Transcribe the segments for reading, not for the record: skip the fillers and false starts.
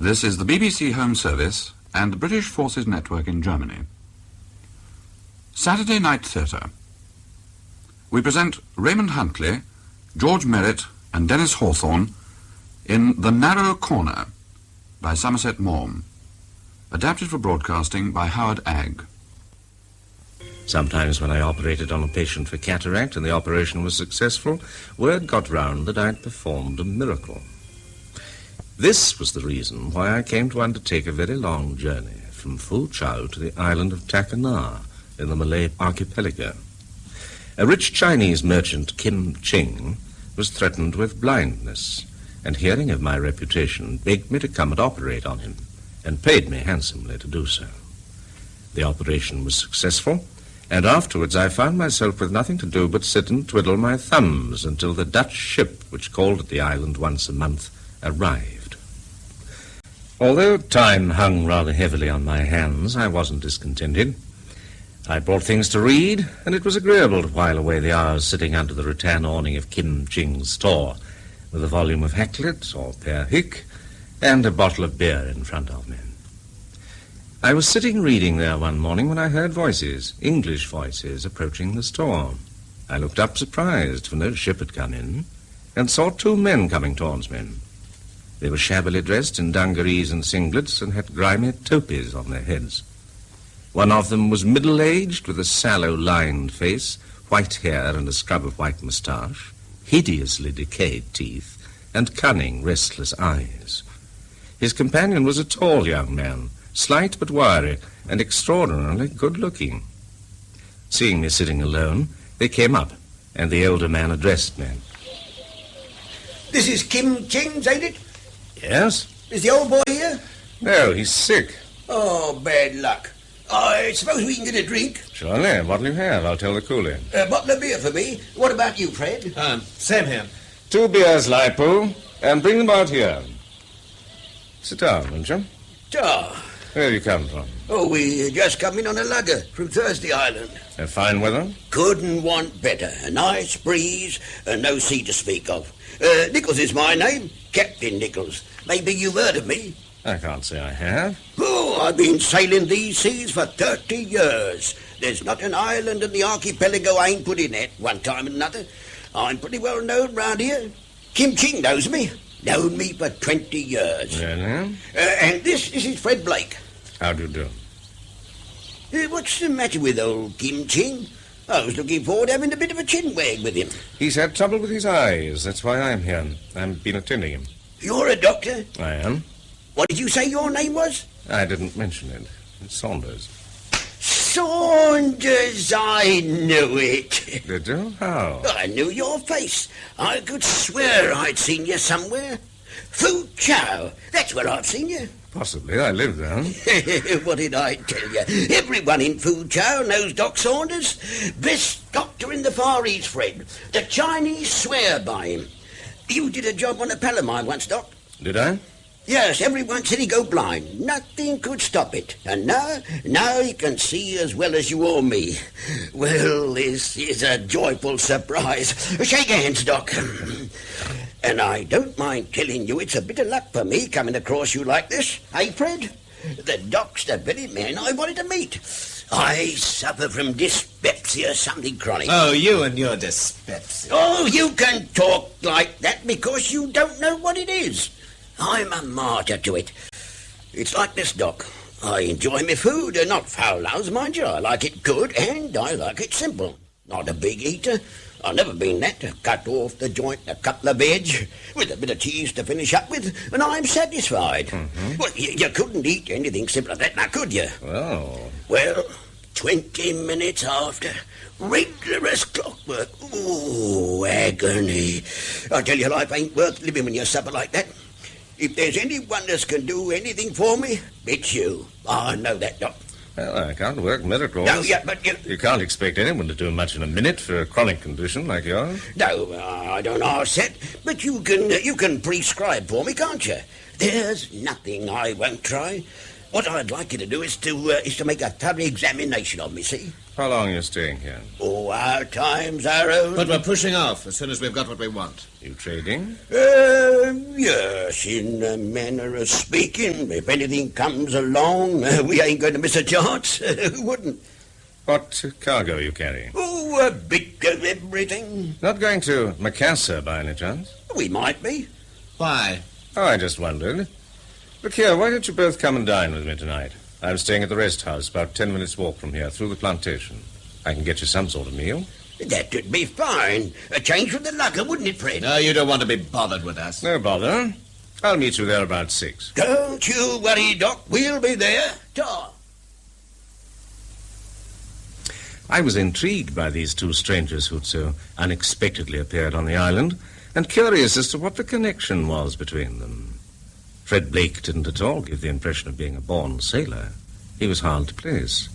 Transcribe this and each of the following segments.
This is the BBC Home Service and the British Forces Network in Germany. Saturday Night Theatre. We present Raymond Huntley, George Merritt and Dennis Hawthorne in The Narrow Corner by Somerset Maugham, adapted for broadcasting by Howard Agg. Sometimes when I operated on a patient for cataract and the operation was successful, word got round that I'd performed a miracle. This was the reason why I came to undertake a very long journey from Fu Chau to the island of Takana in the Malay archipelago. A rich Chinese merchant, Kim Ching, was threatened with blindness, and hearing of my reputation, begged me to come and operate on him, and paid me handsomely to do so. The operation was successful, and afterwards I found myself with nothing to do but sit and twiddle my thumbs until the Dutch ship, which called at the island once a month, arrived. Although time hung rather heavily on my hands, I wasn't discontented. I brought things to read, and it was agreeable to while away the hours sitting under the rattan awning of Kim Ching's store, with a volume of Hakluyt or Per Hick, and a bottle of beer in front of me. I was sitting reading there one morning when I heard voices, English voices, approaching the store. I looked up surprised, for no ship had come in, and saw two men coming towards me. They were shabbily dressed in dungarees and singlets and had grimy topies on their heads. One of them was middle-aged, with a sallow-lined face, white hair and a scrub of white moustache, hideously decayed teeth, and cunning, restless eyes. His companion was a tall young man, slight but wiry, and extraordinarily good-looking. Seeing me sitting alone, they came up, and the elder man addressed me. This is Kim Ching's, ain't it? Yes? Is the old boy here? No, he's sick. Oh, bad luck. I suppose we can get a drink? Surely. What'll you have? I'll tell the coolie. A bottle of beer for me. What about you, Fred? Same here. 2 beers, Lipo, and bring them out here. Sit down, won't you? Ah. Where you come from? Oh, we just come in on a lugger from Thursday Island. Fine weather? Couldn't want better. A nice breeze and no sea to speak of. Nichols is my name. Captain Nichols. Maybe you've heard of me. I can't say I have. Oh, I've been sailing these seas for 30 years. There's not an island in the archipelago I ain't put in at one time or another. I'm pretty well known round here. Kim Ching knows me. Known me for 20 years. Really? And this is Fred Blake. How do you do? What's the matter with old Kim Ching? I was looking forward to having a bit of a chin wag with him. He's had trouble with his eyes. That's why I'm here. I've been attending him. You're a doctor? I am. What did you say your name was? I didn't mention it. It's Saunders. Saunders, I knew it. Did you? How? I knew your face. I could swear I'd seen you somewhere. Fu Chau, that's where I've seen you. Possibly. I live there. What did I tell you? Everyone in Fu Chau knows Doc Saunders. Best doctor in the Far East, Fred. The Chinese swear by him. You did a job on a Palomine once, Doc. Did I? Yes, everyone said he'd go blind. Nothing could stop it. And now he can see as well as you or me. Well, this is a joyful surprise. Shake hands, Doc. And I don't mind telling you it's a bit of luck for me coming across you like this. Hey, Fred? The Doc's the very man I wanted to meet. I suffer from dyspepsia, something chronic. Oh, you and your dyspepsia. Oh, you can talk like that because you don't know what it is. I'm a martyr to it. It's like this, Doc. I enjoy my food, and not foul house, mind you. I like it good, and I like it simple. Not a big eater. I've never been that. Cut off the joint, a couple of veg, with a bit of cheese to finish up with, and I'm satisfied. Mm-hmm. Well, you couldn't eat anything simpler than that, now, could you? Well, 20 minutes after, regular as clockwork. Oh, agony. I tell you, life ain't worth living when you suffer like that. If there's anyone that can do anything for me, it's you. I know that, Doc. Well, I can't work miracles. No, yeah, but you can't expect anyone to do much in a minute for a chronic condition like yours. No, I don't ask that, but you can prescribe for me, can't you? There's nothing I won't try. What I'd like you to do is to make a thorough examination of me, see? How long are you staying here? Oh, our time's our own. But we're pushing off as soon as we've got what we want. You trading? Yes, in a manner of speaking. If anything comes along, we ain't going to miss a chance. Who wouldn't? What cargo are you carrying? Oh, a bit of everything. Not going to Macassar by any chance? We might be. Why? Oh, I just wondered. Look here, why don't you both come and dine with me tonight? I'm staying at the rest house, about 10 minutes' walk from here, through the plantation. I can get you some sort of meal. That would be fine. A change from the lugger, wouldn't it, Fred? No, you don't want to be bothered with us. No bother. I'll meet you there about 6. Don't you worry, Doc. We'll be there. Ta. I was intrigued by these two strangers who'd so unexpectedly appeared on the island, and curious as to what the connection was between them. Fred Blake didn't at all give the impression of being a born sailor. He was hard to place.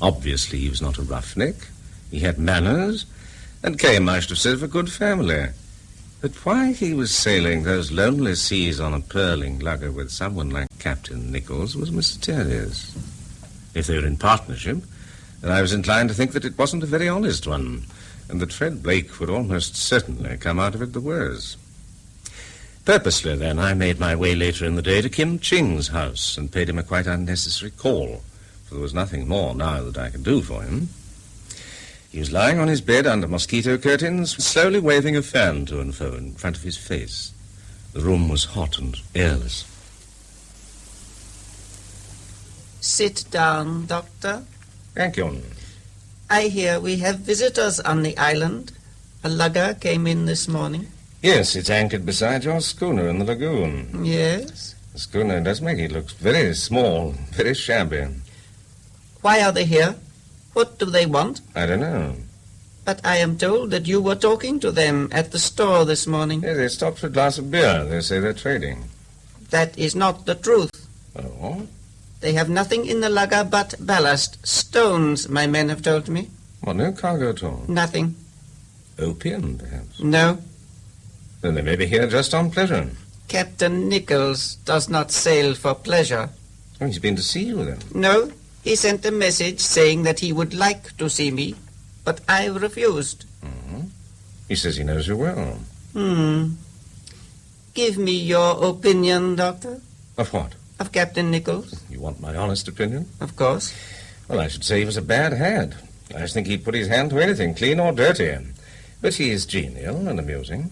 Obviously, he was not a roughneck. He had manners, and came, I should have said, of a good family. But why he was sailing those lonely seas on a purling lugger with someone like Captain Nichols was mysterious. If they were in partnership, then I was inclined to think that it wasn't a very honest one, and that Fred Blake would almost certainly come out of it the worse. Purposely, then, I made my way later in the day to Kim Ching's house and paid him a quite unnecessary call, for there was nothing more now that I could do for him. He was lying on his bed under mosquito curtains, slowly waving a fan to and fro in front of his face. The room was hot and airless. Sit down, Doctor. Thank you. I hear we have visitors on the island. A lugger came in this morning. Yes, it's anchored beside your schooner in the lagoon. Yes? The schooner does make it look very small, very shabby. Why are they here? What do they want? I don't know. But I am told that you were talking to them at the store this morning. Yes, they stopped for a glass of beer. They say they're trading. That is not the truth. Oh? They have nothing in the lugger but ballast. Stones, my men have told me. Well, no cargo at all. Nothing. Opium, perhaps. No. Then they may be here just on pleasure. Captain Nichols does not sail for pleasure. Oh, he's been to see you, then? No. He sent a message saying that he would like to see me, but I refused. Mm-hmm. He says he knows you well. Give me your opinion, Doctor. Of what? Of Captain Nichols. You want my honest opinion? Of course. Well, I should say he was a bad hand. I just think he'd put his hand to anything, clean or dirty. But he is genial and amusing.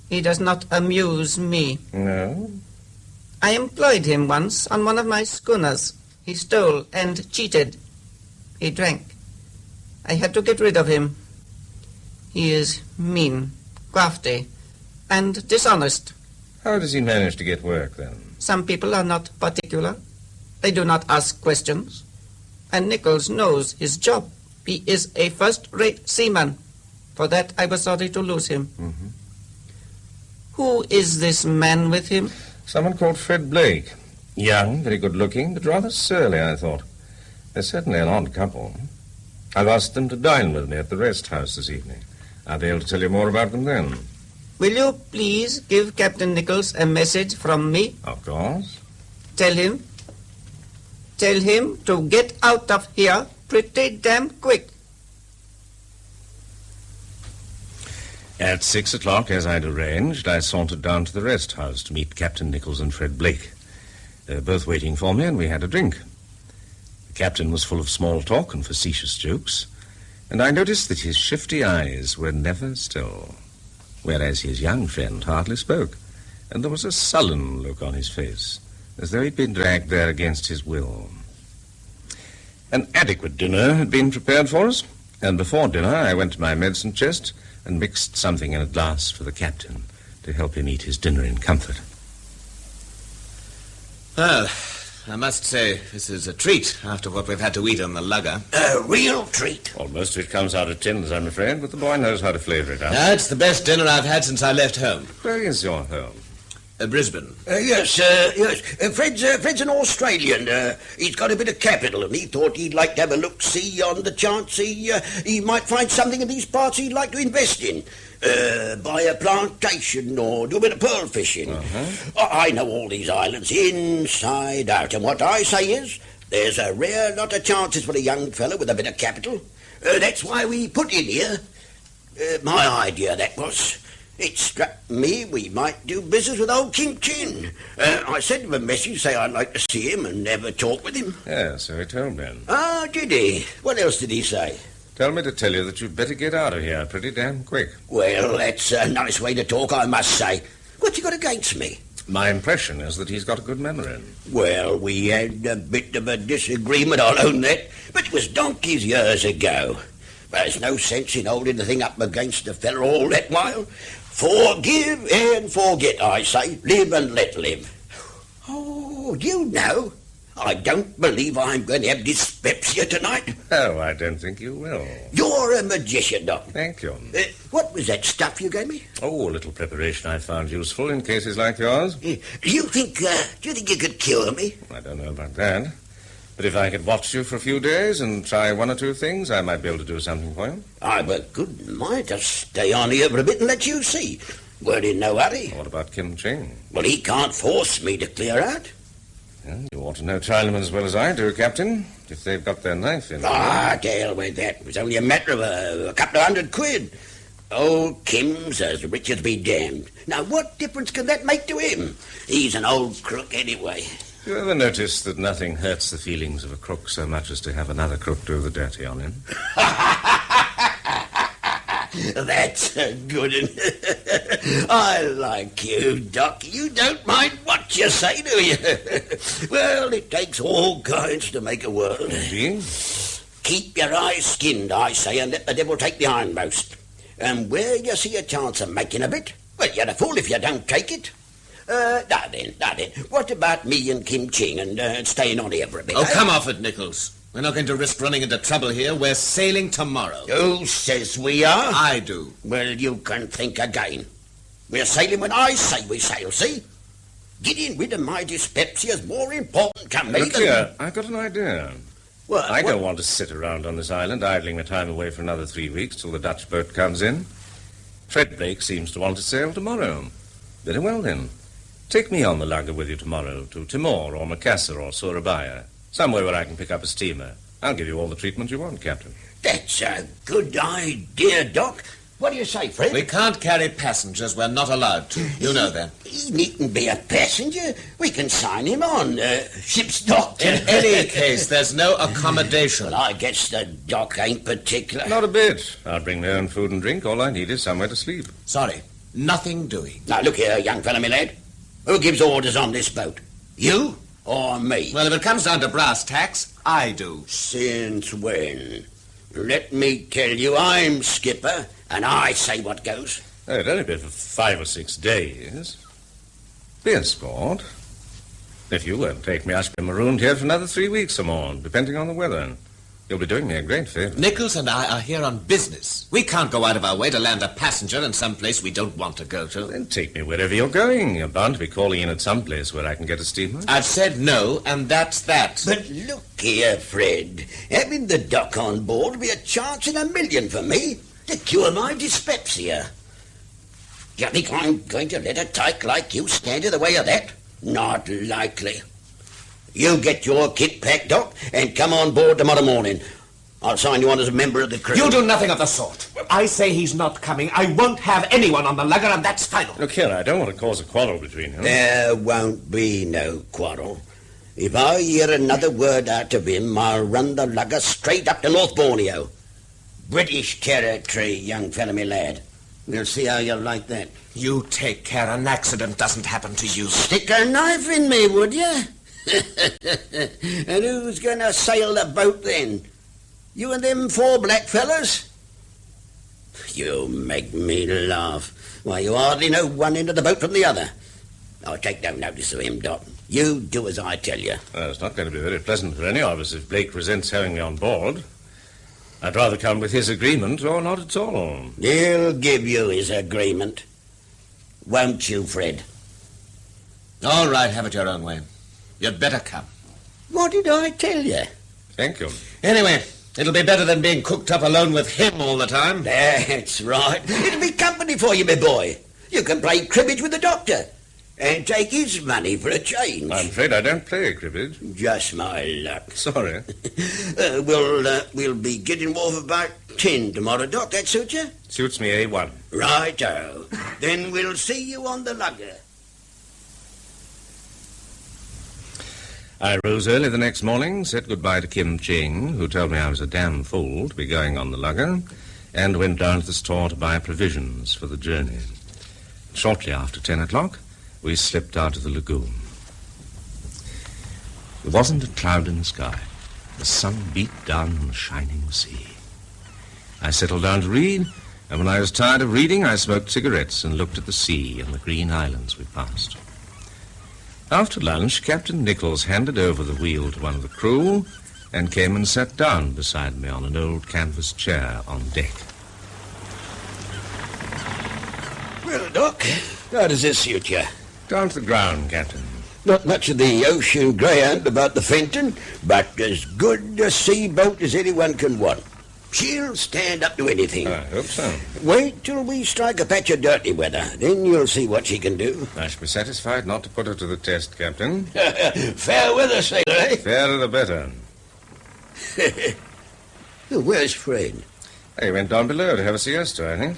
He does not amuse me. No? I employed him once on one of my schooners. He stole and cheated. He drank. I had to get rid of him. He is mean, crafty, and dishonest. How does he manage to get work, then? Some people are not particular. They do not ask questions. And Nichols knows his job. He is a first-rate seaman. For that, I was sorry to lose him. Mm-hmm. Who is this man with him? Someone called Fred Blake. Young, very good-looking, but rather surly, I thought. They're certainly an odd couple. I've asked them to dine with me at the rest house this evening. I'll be able to tell you more about them then. Will you please give Captain Nichols a message from me? Of course. Tell him to get out of here pretty damn quick. At 6 o'clock, as I'd arranged, I sauntered down to the rest house to meet Captain Nichols and Fred Blake. They were both waiting for me, and we had a drink. The captain was full of small talk and facetious jokes, and I noticed that his shifty eyes were never still, whereas his young friend hardly spoke, and there was a sullen look on his face, as though he'd been dragged there against his will. An adequate dinner had been prepared for us, and before dinner I went to my medicine chest and mixed something in a glass for the captain to help him eat his dinner in comfort. Well, I must say, this is a treat after what we've had to eat on the lugger. A real treat. Well, most of it comes out of tins, I'm afraid, but the boy knows how to flavour it up. It's the best dinner I've had since I left home. Where is your home? Brisbane. Yes. Fred's an Australian. He's got a bit of capital, and he thought he'd like to have a look-see on the chance he might find something in these parts he'd like to invest in. Buy a plantation or do a bit of pearl fishing. I know all these islands inside out, and what I say is there's a rare lot of chances for a young fellow with a bit of capital. That's why we put in here. My idea, that was. It struck me we might do business with old King Chin. I sent him a message, say I'd like to see him and have a talk with him. Yeah, so he told me. Ah, did he? What else did he say? Tell me to tell you that you'd better get out of here pretty damn quick. Well, that's a nice way to talk, I must say. What's he got against me? My impression is that he's got a good memory. Well, we had a bit of a disagreement, I'll own that, but it was donkeys years ago. There's no sense in holding the thing up against a fella all that while. Forgive and forget, I say. Live and let live. Oh, you know, I don't believe I'm going to have dyspepsia tonight. Oh, I don't think you will. You're a magician, Doc. Thank you. What was that stuff you gave me? Oh, a little preparation I found useful in cases like yours. Do you think you could cure me? I don't know about that. But if I could watch you for a few days and try one or two things, I might be able to do something for you. But good mind, just stay on here for a bit and let you see. We're in no hurry. What about Kim Ching? Well, he can't force me to clear out. Well, you ought to know Chinamen as well as I do, Captain, if they've got their knife in. To hell with that. It was only a matter of a couple of £100. Old Kim's as rich as be damned. Now, what difference can that make to him? He's an old crook anyway. You ever notice that nothing hurts the feelings of a crook so much as to have another crook do the dirty on him? That's a good one. I like you, Doc. You don't mind what you say, do you? Well, it takes all kinds to make a world. Indeed. Keep your eyes skinned, I say, and let the devil take the hindmost. And where you see a chance of making a bit, well, you're a fool if you don't take it. Now then. What about me and Kim Ching and staying on here for a bit? Oh, come off it, Nichols. We're not going to risk running into trouble here. We're sailing tomorrow. Who says we are? I do. Well, you can think again. We're sailing when I say we sail, see? Getting rid of my dyspepsia is more important to me Look than... here, I've got an idea. What? I don't want to sit around on this island idling my time away for another 3 weeks till the Dutch boat comes in. Fred Blake seems to want to sail tomorrow. Very well, then. Take me on the lugger with you tomorrow to Timor or Macassar or Surabaya, somewhere where I can pick up a steamer. I'll give you all the treatment you want, Captain. That's a good idea, Doc. What do you say, Fred? We can't carry passengers. We're not allowed to. You know that. He needn't be a passenger. We can sign him on. Ship's doctor. In any case, there's no accommodation. Well, I guess the doc ain't particular. Not a bit. I'll bring my own food and drink. All I need is somewhere to sleep. Sorry. Nothing doing. Now, look here, young fella, my lad. Who gives orders on this boat? You or me? Well, if it comes down to brass tacks, I do. Since when? Let me tell you, I'm skipper, and I say what goes. It'd only be for 5 or 6 days. Be a sport. If you won't take me, I shall be marooned here for another 3 weeks or more, depending on the weather. You'll be doing me a great favor. Nichols and I are here on business. We can't go out of our way to land a passenger in some place we don't want to go to. Then take me wherever you're going. You're bound to be calling in at some place where I can get a steamer. I've said no, and that's that. But look here, Fred. Having the doc on board would be a chance in a million for me to cure my dyspepsia. Do you think I'm going to let a tyke like you stand in the way of that? Not likely. You get your kit packed, Doc, and come on board tomorrow morning. I'll sign you on as a member of the crew. You do nothing of the sort. I say he's not coming. I won't have anyone on the lugger, and that's final. Look here, I don't want to cause a quarrel between you. There won't be no quarrel. If I hear another word out of him, I'll run the lugger straight up to North Borneo. British territory, young fella, me lad. We'll see how you like that. You take care an accident doesn't happen to you. Stick a knife in me, would you? And who's going to sail the boat then? You and them 4 black fellas? You make me laugh. Why, you hardly know one end of the boat from the other. I'll take no notice of him, Doc. You do as I tell you. Well, it's not going to be very pleasant for any of us if Blake resents having me on board. I'd rather come with his agreement or not at all. He'll give you his agreement. Won't you, Fred? All right, have it your own way. You'd better come. What did I tell you? Thank you. Anyway, it'll be better than being cooked up alone with him all the time. That's right. It'll be company for you, my boy. You can play cribbage with the doctor and take his money for a change. I'm afraid I don't play cribbage. Just my luck. Sorry. We'll be getting off about 10 tomorrow, Doc. That suit you? Suits me A1. Righto. Then we'll see you on the lugger. I rose early the next morning, said goodbye to Kim Ching, who told me I was a damn fool to be going on the lugger, and went down to the store to buy provisions for the journey. Shortly after 10 o'clock, we slipped out of the lagoon. There wasn't a cloud in the sky. The sun beat down on the shining sea. I settled down to read, and when I was tired of reading, I smoked cigarettes and looked at the sea and the green islands we passed. After lunch, Captain Nichols handed over the wheel to one of the crew and came and sat down beside me on an old canvas chair on deck. Well, Doc, how does this suit you? Down to the ground, Captain. Not much of the ocean greyhound about the Fenton, but as good a sea boat as anyone can want. She'll stand up to anything. I hope so. Wait till we strike a patch of dirty weather. Then you'll see what she can do. I shall be satisfied not to put her to the test, Captain. Fair weather, sailor, eh? Fairer the better. Where's Fred? He went down below to have a siesta, I think.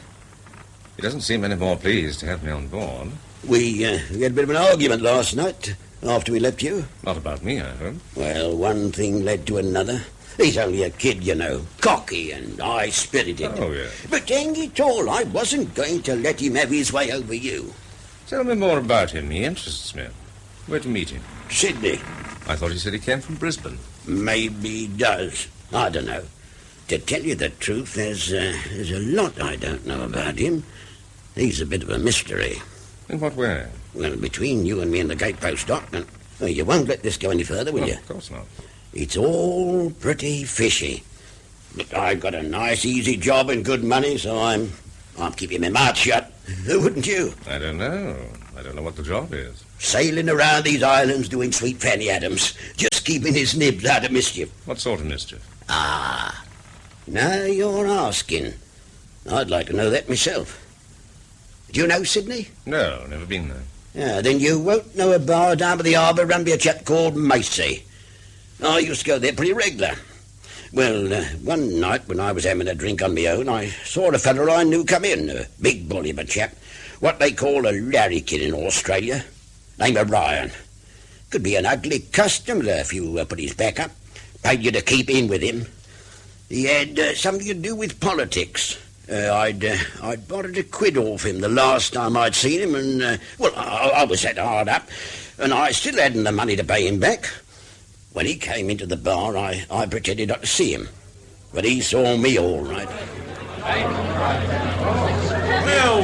He doesn't seem any more pleased to have me on board. We had a bit of an argument last night after we left you. Not about me, I hope. Well, one thing led to another. He's only a kid, you know, cocky and high-spirited. Oh, yeah. But dang it all, I wasn't going to let him have his way over you. Tell me more about him. He interests me. Where'd you meet him? Sydney. I thought he said he came from Brisbane. Maybe he does. I don't know. To tell you the truth, there's a lot I don't know about him. He's a bit of a mystery. In what way? Well, between you and me and the gatepost, Doc, you won't let this go any further, will you? Of course not. It's all pretty fishy. But I've got a nice, easy job and good money, so I'm keeping my mouth shut. Wouldn't you? I don't know. I don't know what the job is. Sailing around these islands doing sweet Fanny Adams, just keeping his nibs out of mischief. What sort of mischief? Ah, now you're asking. I'd like to know that myself. Do you know Sydney? No, never been there. Yeah, then you won't know a bar down by the harbour run by a chap called Macy. I used to go there pretty regular. Well, one night when I was having a drink on my own, I saw a fella I knew come in, a big bully of a chap, what they call a larrikin in Australia, name of Ryan. Could be an ugly customer if you put his back up. Paid you to keep in with him. He had something to do with politics. I'd borrowed £1 off him the last time I'd seen him, and, I was that hard up, and I still hadn't the money to pay him back. When he came into the bar, I pretended not to see him. But he saw me all right.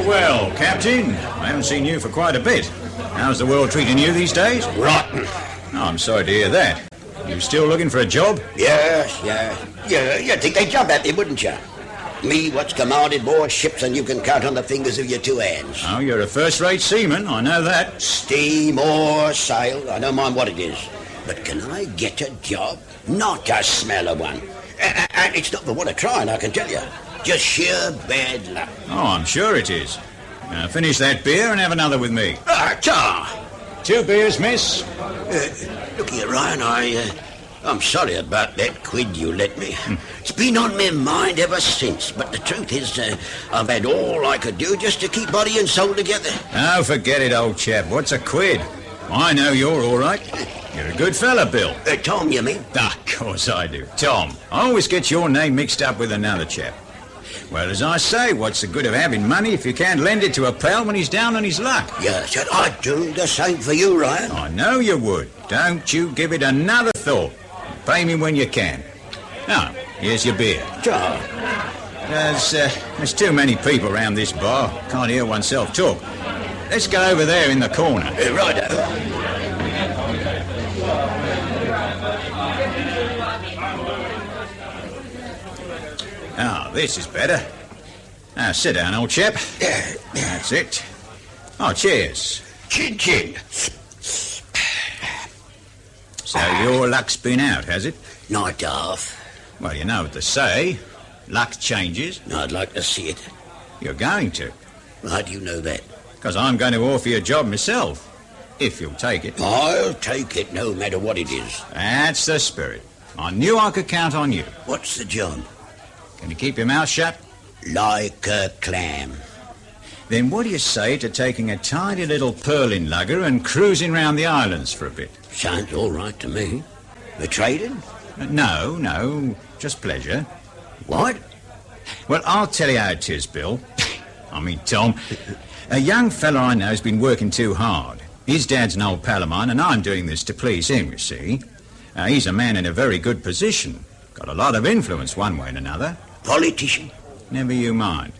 Well, Captain. I haven't seen you for quite a bit. How's the world treating you these days? Rotten. Oh, I'm sorry to hear that. You still looking for a job? Yes. Yeah, you'd think they'd jump at me, wouldn't you? Me, what's commanded more ships than you can count on the fingers of your two hands. Oh, you're a first-rate seaman, I know that. Steam or sail, I don't mind what it is. But can I get a job? Not a smell of one. And it's not for want of trying, I can tell you. Just sheer bad luck. Oh, I'm sure it is. Now finish that beer and have another with me. Ta! 2 beers, miss. Look here, Ryan, I'm sorry about that quid you let me. It's been on my mind ever since, but the truth is, I've had all I could do just to keep body and soul together. Oh, forget it, old chap. What's a quid? I know you're all right. You're a good fella, Bill. Tom, you mean? Of course I do. Tom. I always get your name mixed up with another chap. Well, as I say, what's the good of having money if you can't lend it to a pal when he's down on his luck? Yes, I'd do the same for you, Ryan. I know you would. Don't you give it another thought. Pay me when you can. Now, here's your beer. Ta. There's too many people around this bar. Can't hear oneself talk. Let's go over there in the corner. Righto. Ah, this is better. Now, sit down, old chap. That's it. Oh, cheers. Chin. So your luck's been out, has it? Not half. Well, you know what they say. Luck changes. I'd like to see it. You're going to. How do you know that? Because I'm going to offer you a job myself. If you'll take it. I'll take it, no matter what it is. That's the spirit. I knew I could count on you. What's the job? Can you keep your mouth shut? Like a clam. Then what do you say to taking a tiny little pearling lugger and cruising round the islands for a bit? Sounds all right to me. A trading? No, just pleasure. What? Well, I'll tell you how it is, Bill. I mean, Tom. A young fella I know's been working too hard. His dad's an old pal of mine, and I'm doing this to please him, you see. He's a man in a very good position. Got a lot of influence one way and another. Politician? Never you mind.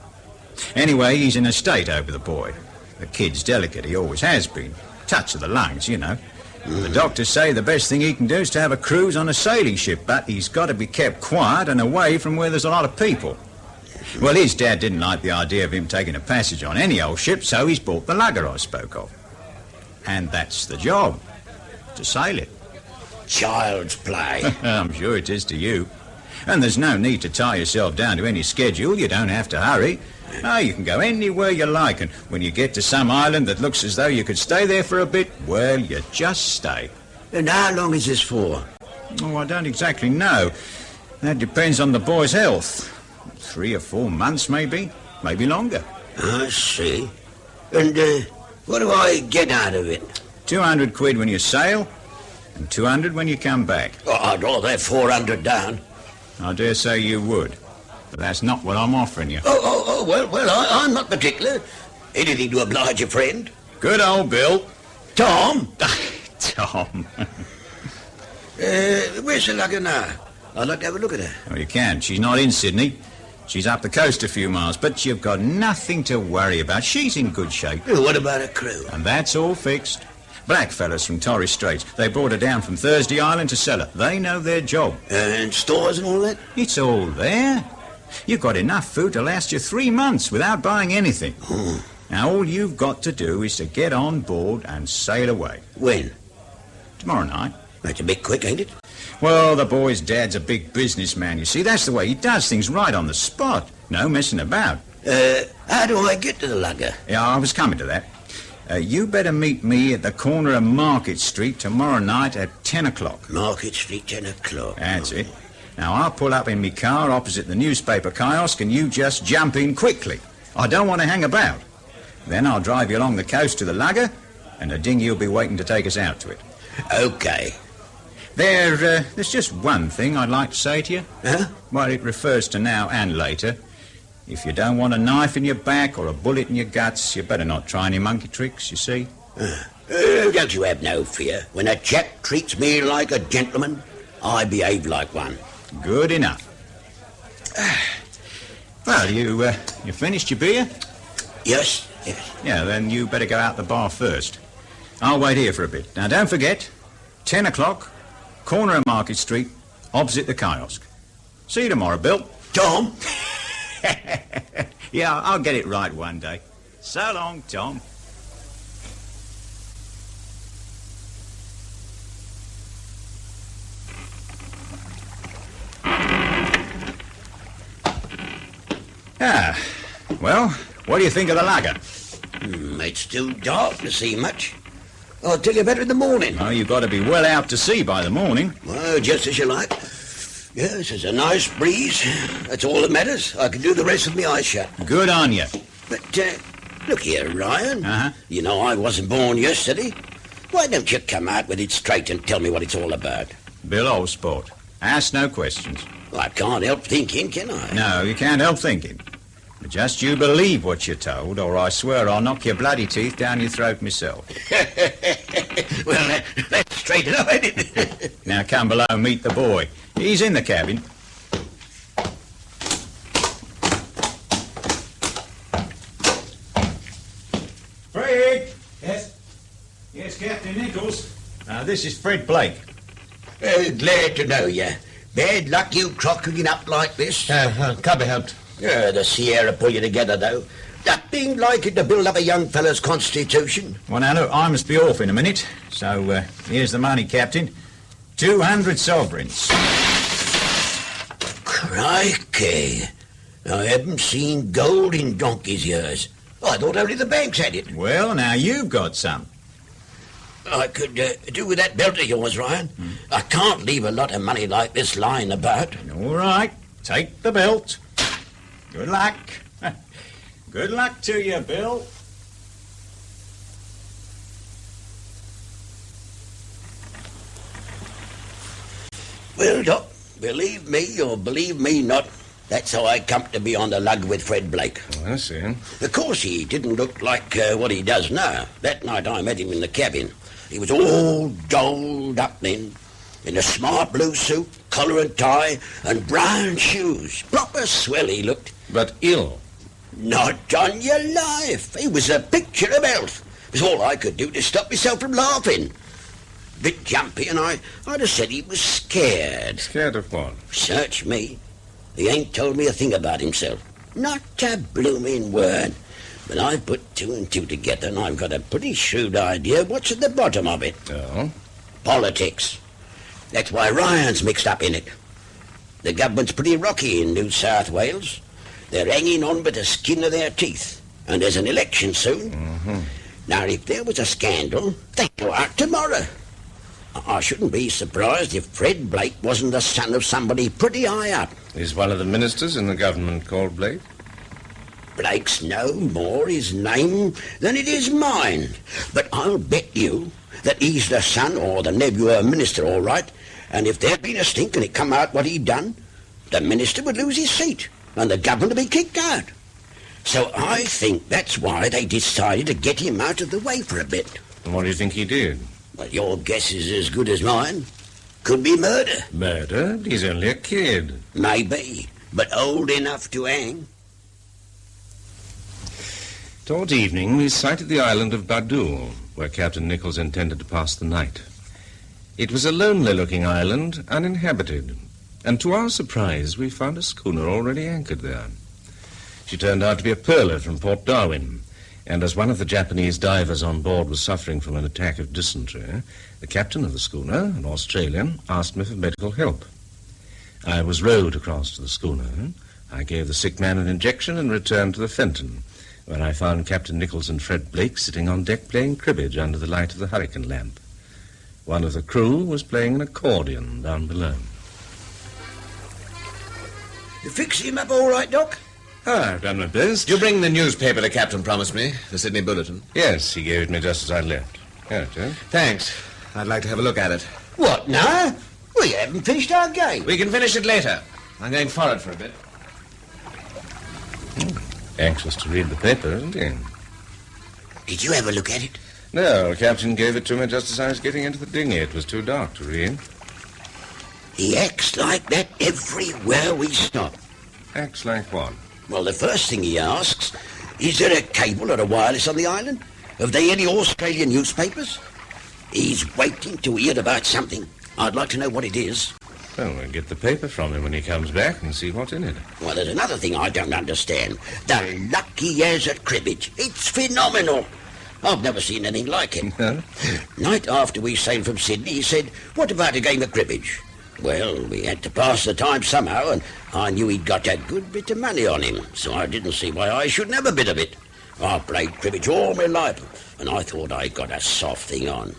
Anyway, he's in a state over the boy. The kid's delicate, he always has been. Touch of the lungs, you know. The doctors say the best thing he can do is to have a cruise on a sailing ship, but he's got to be kept quiet and away from where there's a lot of people. Well, his dad didn't like the idea of him taking a passage on any old ship, so he's bought the lugger I spoke of. And that's the job, to sail it. Child's play. I'm sure it is to you. And there's no need to tie yourself down to any schedule. You don't have to hurry. No, you can go anywhere you like, and when you get to some island that looks as though you could stay there for a bit, well, you just stay. And how long is this for? Oh, I don't exactly know. That depends on the boy's health. 3 or 4 months, maybe. Maybe longer. I see. And what do I get out of it? 200 quid when you sail, and 200 when you come back. Oh, I'd rather have 400 down. I dare say you would. But that's not what I'm offering you. Well, I'm not particular. Anything to oblige a friend. Good old Bill. Tom? Tom. Where's the lugger now? I'd like to have a look at her. Oh, you can. She's not in Sydney. She's up the coast a few miles, but you've got nothing to worry about. She's in good shape. What about her crew? And that's all fixed. Black fellas from Torres Straits. They brought her down from Thursday Island to sell her. They know their job. And stores and all that? It's all there. You've got enough food to last you 3 months without buying anything. Now, all you've got to do is to get on board and sail away. When? Tomorrow night. That's a bit quick, ain't it? Well, the boy's dad's a big businessman, you see. That's the way he does things, right on the spot. No messing about. How do I get to the lugger? Yeah, I was coming to that. You better meet me at the corner of Market Street tomorrow night at 10 o'clock. Market Street, 10 o'clock. That's it. Now, I'll pull up in my car opposite the newspaper kiosk and you just jump in quickly. I don't want to hang about. Then I'll drive you along the coast to the lugger and the dinghy will be waiting to take us out to it. OK. There's just one thing I'd like to say to you. Huh? Well, it refers to now and later. If you don't want a knife in your back or a bullet in your guts, you better not try any monkey tricks, you see. Don't you have no fear. When a chap treats me like a gentleman, I behave like one. Good enough. Well, you finished your beer? Yes. Yeah, then you better go out the bar first. I'll wait here for a bit. Now, don't forget, 10 o'clock, corner of Market Street, opposite the kiosk. See you tomorrow, Bill. Tom? Yeah, I'll get it right one day. So long, Tom. Well, what do you think of the lugger? It's too dark to see much. I'll tell you better in the morning. Oh, you've got to be well out to sea by the morning. Well, just as you like. Yes, there's a nice breeze. That's all that matters. I can do the rest with my eyes shut. Good on you. But, look here, Ryan. Uh-huh. You know I wasn't born yesterday. Why don't you come out with it straight and tell me what it's all about? Bill, old sport. Ask no questions. Well, I can't help thinking, can I? No, you can't help thinking. But just you believe what you're told, or I swear I'll knock your bloody teeth down your throat myself. Well, that's straight enough, ain't it? Now come below and meet the boy. He's in the cabin. Fred! Yes? Yes, Captain Nichols. This is Fred Blake. Glad to know you. Bad luck you crocking up like this. Can't be helped. The Sierra pull you together, though. Nothing like it to build up a young fellow's constitution. Well, now, look, I must be off in a minute. So, here's the money, Captain. 200 sovereigns. Crikey. I haven't seen gold in donkey's years. I thought only the banks had it. Well, now you've got some. I could do with that belt of yours, Ryan. I can't leave a lot of money like this lying about. All right, take the belt. Good luck. Good luck to you, Bill. Well, Doc, believe me or believe me not, that's how I come to be on the lug with Fred Blake. Oh, I see. Of course, he didn't look like what he does now. That night I met him in the cabin. He was all dolled up then, in a smart blue suit, collar and tie, and brown shoes. Proper swell he looked. But ill. Not on your life. He was a picture of health. It was all I could do to stop myself from laughing. Bit jumpy, and I'd have said he was scared. Scared of what? Search me. He ain't told me a thing about himself. Not a blooming word. But I've put two and two together, and I've got a pretty shrewd idea what's at the bottom of it. Oh? Politics. That's why Ryan's mixed up in it. The government's pretty rocky in New South Wales. They're hanging on by the skin of their teeth. And there's an election soon. Mm-hmm. Now, if there was a scandal, they'd go out tomorrow. I shouldn't be surprised if Fred Blake wasn't the son of somebody pretty high up. Is one of the ministers in the government called Blake? Blake's no more his name than it is mine. But I'll bet you that he's the son or the nephew of a minister, all right. And if there'd been a stink and it come out what he'd done, the minister would lose his seat and the government would be kicked out. So I think that's why they decided to get him out of the way for a bit. And what do you think he did? Well, your guess is as good as mine. Could be murder. Murder? He's only a kid. Maybe, but old enough to hang. Towards evening, we sighted the island of Badul, where Captain Nichols intended to pass the night. It was a lonely-looking island, uninhabited, and to our surprise, we found a schooner already anchored there. She turned out to be a pearler from Port Darwin, and as one of the Japanese divers on board was suffering from an attack of dysentery, the captain of the schooner, an Australian, asked me for medical help. I was rowed across to the schooner. I gave the sick man an injection and returned to the Fenton, where I found Captain Nichols and Fred Blake sitting on deck playing cribbage under the light of the hurricane lamp. One of the crew was playing an accordion down below. You fix him up all right, Doc? I've done my best. Did you bring the newspaper the captain promised me, the Sydney Bulletin? Yes, he gave it me just as I left. Here it is. Thanks. I'd like to have a look at it. What, now? We haven't finished our game. We can finish it later. I'm going forward for a bit. Anxious to read the paper, isn't he? Did you ever look at it? No, the captain gave it to me just as I was getting into the dinghy. It was too dark to read. He acts like that everywhere we stop. Acts like what? Well, the first thing he asks, is there a cable or a wireless on the island? Have they any Australian newspapers? He's waiting to hear about something. I'd like to know what it is. Well, we'll get the paper from him when he comes back and see what's in it. Well, there's another thing I don't understand. The luck he has at cribbage. It's phenomenal. I've never seen anything like it. No? Night after we sailed from Sydney, he said, what about a game of cribbage? Well, we had to pass the time somehow, and I knew he'd got a good bit of money on him, so I didn't see why I shouldn't have a bit of it. I've played cribbage all my life, and I thought I'd got a soft thing on.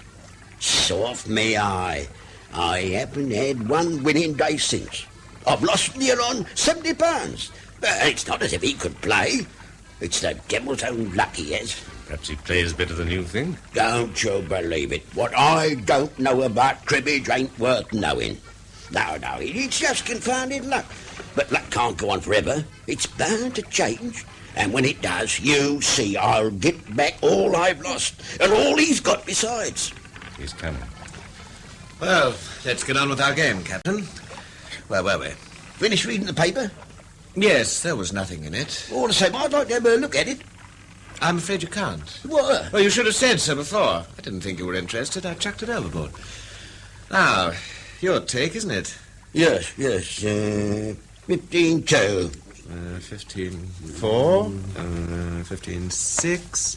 Soft me eye. I haven't had one winning day since. I've lost near on £70. It's not as if he could play. It's the devil's own luck he has. Perhaps he plays better than you think. Don't you believe it. What I don't know about cribbage ain't worth knowing. No, it's just confounded luck. But luck can't go on forever. It's bound to change. And when it does, you see I'll get back all I've lost, and all he's got besides. He's coming. Well, let's get on with our game, Captain. Where were we? Finished reading the paper? Yes, there was nothing in it. All the same, I'd like to have a look at it. I'm afraid you can't. What? Well, you should have said so before. I didn't think you were interested. I chucked it overboard. Now, your take, isn't it? Yes. 15-2. 15-4, 15-6,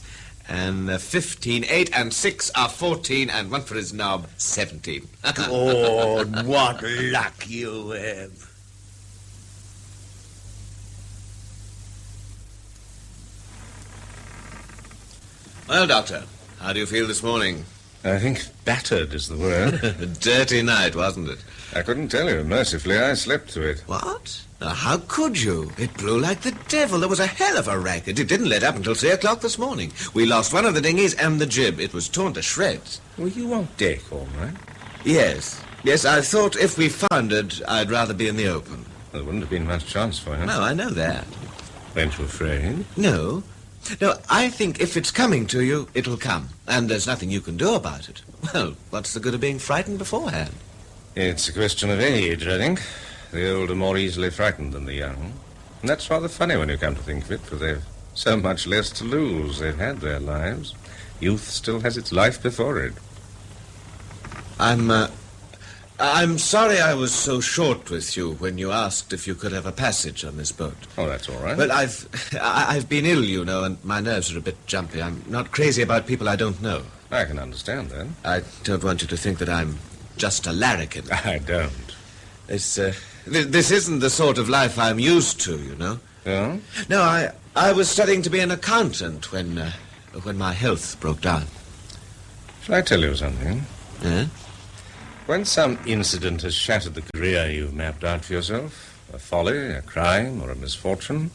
And 15, 8 and 6 are 14, and 1 for his knob, 17. God, what luck you have. Well, Doctor, how do you feel this morning? I think battered is the word. A dirty night, wasn't it? I couldn't tell you. Mercifully, I slept through it. What? Now, how could you? It blew like the devil. There was a hell of a racket. It didn't let up until 3 o'clock this morning. We lost one of the dinghies and the jib. It was torn to shreds. Were you on deck, all right? Yes. Yes, I thought if we foundered, I'd rather be in the open. There wouldn't have been much chance for you. No, I know that. Weren't you afraid? No. No, I think if it's coming to you, it'll come. And there's nothing you can do about it. Well, what's the good of being frightened beforehand? It's a question of age, I think. The old are more easily frightened than the young. And that's rather funny when you come to think of it, for they've so much less to lose. They've had their lives. Youth still has its life before it. I'm sorry I was so short with you when you asked if you could have a passage on this boat. Oh, that's all right. Well, I've been ill, you know, and my nerves are a bit jumpy. I'm not crazy about people I don't know. I can understand that. I don't want you to think that I'm just a larrikin. I don't. This isn't the sort of life I'm used to, you know. Yeah? No, I was studying to be an accountant when my health broke down. Shall I tell you something? Yeah? When some incident has shattered the career you've mapped out for yourself, a folly, a crime, or a misfortune,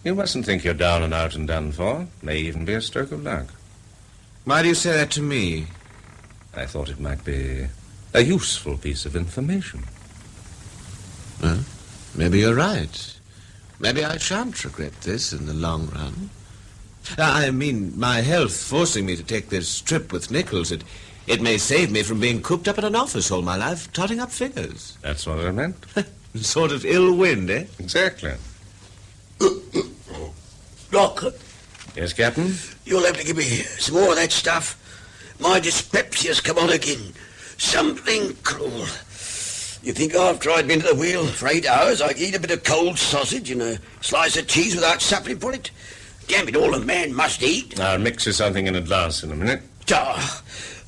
you mustn't think you're down and out and done for. It may even be a stroke of luck. Why do you say that to me? I thought it might be a useful piece of information. Well, maybe you're right. Maybe I shan't regret this in the long run. I mean, my health forcing me to take this trip with Nichols, it may save me from being cooped up in an office all my life, totting up figures. That's what I meant. Sort of ill wind, eh? Exactly. Doc, Yes, Captain? you'll have to give me some more of that stuff. My dyspepsia's come on again. Something cruel. You think after I'd been at the wheel for 8 hours, I'd eat a bit of cold sausage and a slice of cheese without supping for it? Damn it all, a man must eat. I'll mix you something in a glass in a minute.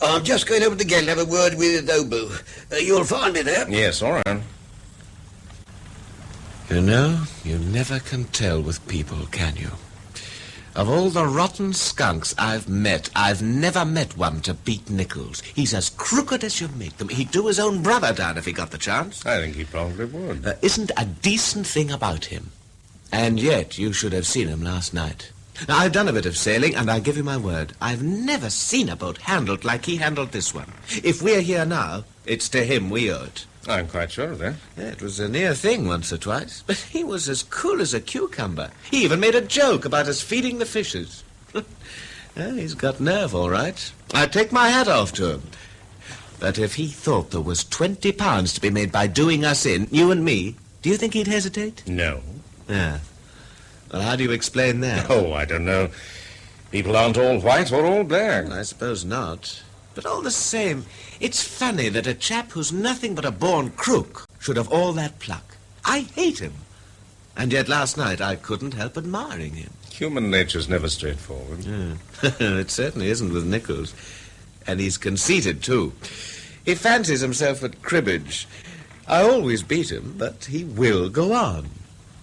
I'm just going over to the gate and have a word with Nobu. You'll find me there. Yes, all right. You know, you never can tell with people, can you? Of all the rotten skunks I've met, I've never met one to beat Nichols. He's as crooked as you make them. He'd do his own brother down if he got the chance. I think he probably would. There isn't a decent thing about him. And yet you should have seen him last night. Now, I've done a bit of sailing, and I give you my word, I've never seen a boat handled like he handled this one. If we're here now, it's to him we owe it. I'm quite sure of that. Yeah, it was a near thing once or twice, but he was as cool as a cucumber. He even made a joke about us feeding the fishes. Well, he's got nerve, all right. I take my hat off to him. But if he thought there was £20 to be made by doing us in, you and me, do you think he'd hesitate? No. Yeah. Well, how do you explain that? Oh, I don't know. People aren't all white or all black. Well, I suppose not. But all the same, it's funny that a chap who's nothing but a born crook should have all that pluck. I hate him. And yet last night I couldn't help admiring him. Human nature's never straightforward. Yeah. It certainly isn't with Nichols. And he's conceited, too. He fancies himself at cribbage. I always beat him, but he will go on.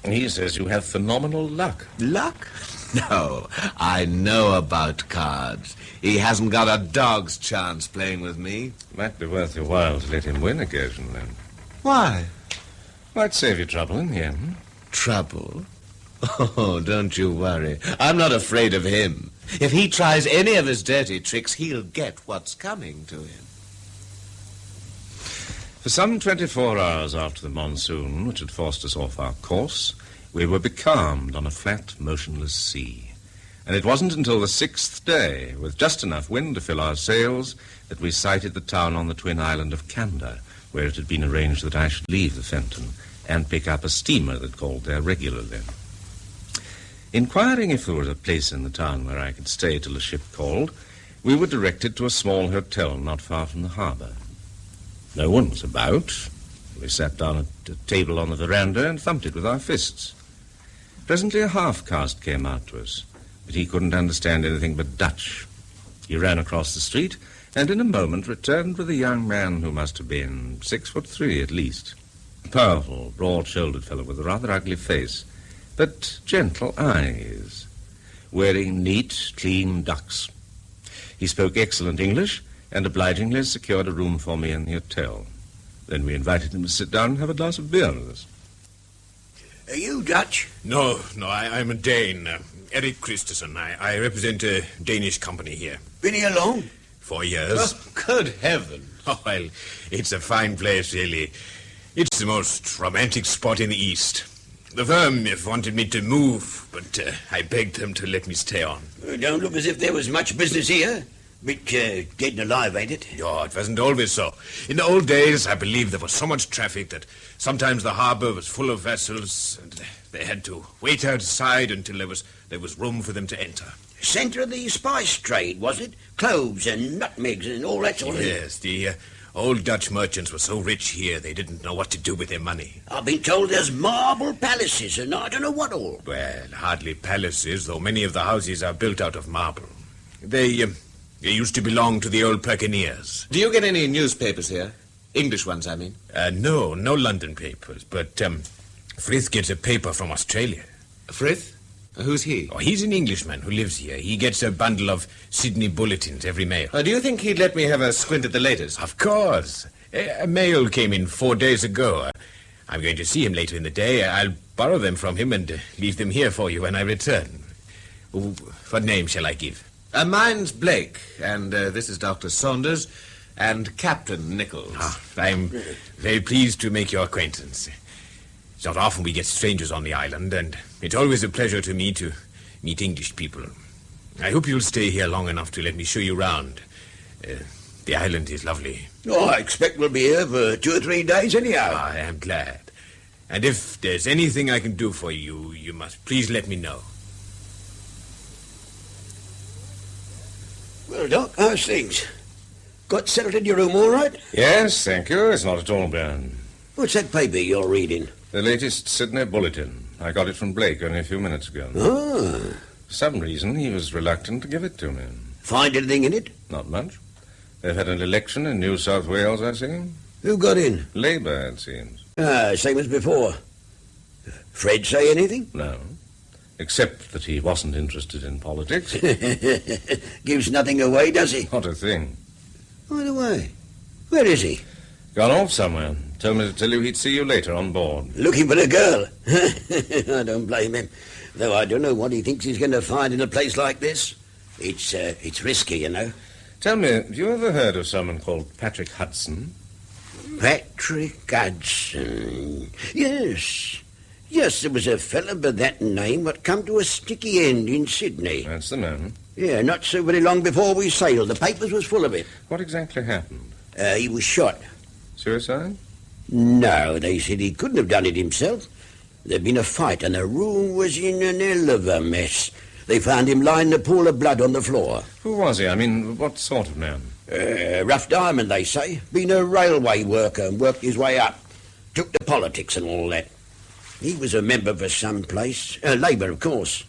He says you have phenomenal luck. Luck? No, I know about cards. He hasn't got a dog's chance playing with me. Might be worth your while to let him win occasionally. Why? Might save you trouble in the end. Trouble? Oh, don't you worry. I'm not afraid of him. If he tries any of his dirty tricks, he'll get what's coming to him. For some 24 hours after the monsoon, which had forced us off our course, we were becalmed on a flat, motionless sea. And it wasn't until the 6th day, with just enough wind to fill our sails, that we sighted the town on the twin island of Canda, where it had been arranged that I should leave the Fenton and pick up a steamer that called there regularly. Inquiring if there was a place in the town where I could stay till the ship called, we were directed to a small hotel not far from the harbour. No one was about. We sat down at a table on the veranda and thumped it with our fists. Presently a half-caste came out to us, but he couldn't understand anything but Dutch. He ran across the street, and in a moment returned with a young man who must have been 6'3" at least. A powerful, broad-shouldered fellow with a rather ugly face, but gentle eyes, wearing neat, clean ducks. He spoke excellent English and obligingly secured a room for me in the hotel. Then we invited him to sit down and have a glass of beer with us. Are you Dutch? No, I'm a Dane. Erik Christessen. I represent a Danish company here. Been here long? 4 years. Oh, good heaven. Oh, well, it's a fine place, really. It's the most romantic spot in the East. The firm wanted me to move, but I begged them to let me stay on. Don't look as if there was much business here. Bit dead and alive, ain't it? Oh, it wasn't always so. In the old days, I believe there was so much traffic that sometimes the harbour was full of vessels, and they had to wait outside until there was room for them to enter. Centre of the spice trade, was it? Cloves and nutmegs and all that sort of thing? Yes, the old Dutch merchants were so rich here they didn't know what to do with their money. I've been told there's marble palaces and I don't know what all. Well, hardly palaces, though many of the houses are built out of marble. They used to belong to the old Buccaneers. Do you get any newspapers here? English ones, I mean. No London papers, but Frith gets a paper from Australia. Frith? Who's he? Oh, he's an Englishman who lives here. He gets a bundle of Sydney bulletins every mail. Do you think he'd let me have a squint at the latest? Of course. A mail came in 4 days ago. I'm going to see him later in the day. I'll borrow them from him and leave them here for you when I return. What name shall I give? Mine's Blake, and this is Dr. Saunders and Captain Nichols. I'm very pleased to make your acquaintance. It's not often we get strangers on the island, and it's always a pleasure to me to meet English people. I hope you'll stay here long enough to let me show you round. The island is lovely. Oh, I expect we'll be here for 2 or 3 days anyhow. I am glad. And if there's anything I can do for you, you must please let me know. Well, Doc, how's things? Got settled in your room all right? Yes, thank you. It's not at all bad. What's that paper you're reading? The latest Sydney Bulletin. I got it from Blake only a few minutes ago. Ah. For some reason, he was reluctant to give it to me. Find anything in it? Not much. They've had an election in New South Wales, I see. Who got in? Labour, it seems. Same as before. Fred say anything? No. Except that he wasn't interested in politics. Gives nothing away, does he? Not a thing. By the way, where is he? Gone off somewhere. Told me to tell you he'd see you later on board. Looking for a girl. I don't blame him. Though I don't know what he thinks he's going to find in a place like this. It's risky, you know. Tell me, have you ever heard of someone called Patrick Hudson? Patrick Hudson. Yes. Yes, there was a fella by that name what come to a sticky end in Sydney. That's the man. Yeah, not so very long before we sailed. The papers was full of it. What exactly happened? He was shot. Suicide? No, they said he couldn't have done it himself. There'd been a fight and the room was in an hell of a mess. They found him lying in a pool of blood on the floor. Who was he? I mean, what sort of man? Rough diamond, they say. Been a railway worker and worked his way up. Took to politics and all that. He was a member for some place. Labour, of course.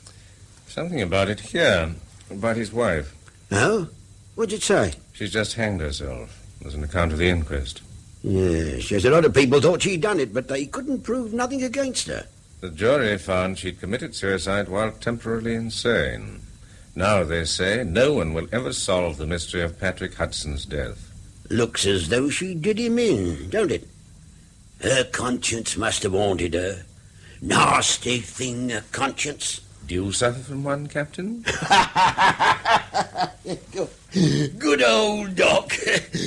Something about it here. About his wife. Oh? What'd it say? She's just hanged herself. There's an account of the inquest. Yes, a lot of people thought she'd done it, but they couldn't prove nothing against her. The jury found she'd committed suicide while temporarily insane. Now, they say, no one will ever solve the mystery of Patrick Hudson's death. Looks as though she did him in, don't it? Her conscience must have haunted her. Nasty thing, a conscience. Do you suffer from one, Captain? Good old Doc.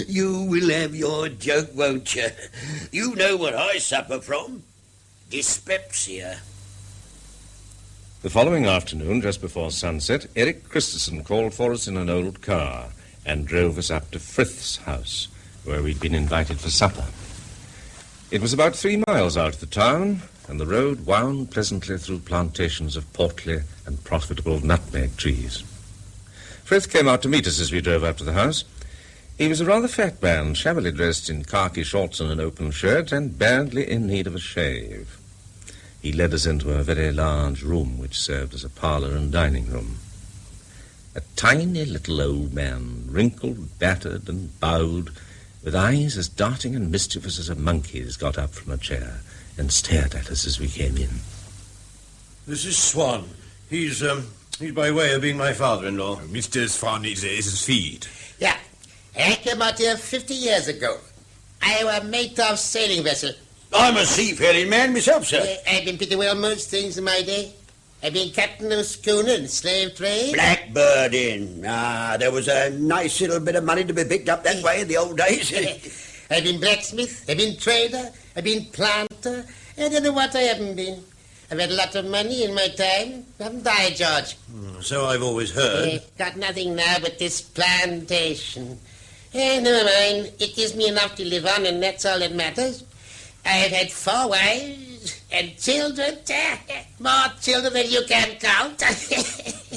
You will have your joke, won't you? You know what I suffer from. Dyspepsia. The following afternoon, just before sunset, Erik Christessen called for us in an old car and drove us up to Frith's house, where we'd been invited for supper. It was about 3 miles out of the town, and the road wound pleasantly through plantations of portly and profitable nutmeg trees. Frith came out to meet us as we drove up to the house. He was a rather fat man, shabbily dressed in khaki shorts and an open shirt, and badly in need of a shave. He led us into a very large room which served as a parlour and dining room. A tiny little old man, wrinkled, battered, and bowed, with eyes as darting and mischievous as a monkey's, got up from a chair and stared at us as we came in. This is Swan. He's by way of being my father-in-law. Mr. Swan is his feed. Yeah, I came out here 50 years ago. I was mate of sailing vessel. I'm a seafaring man myself, sir. I've been pretty well most things in my day. I've been captain of schooner and slave trade. Blackbirding. There was a nice little bit of money to be picked up that way in the old days. I've been blacksmith, I've been trader, I've been planter. I don't know what I haven't been. I've had a lot of money in my time. Haven't I, George? So I've always heard. Got nothing now but this plantation. Never mind. It gives me enough to live on, and that's all that matters. I have had 4 wives and children. More children than you can count.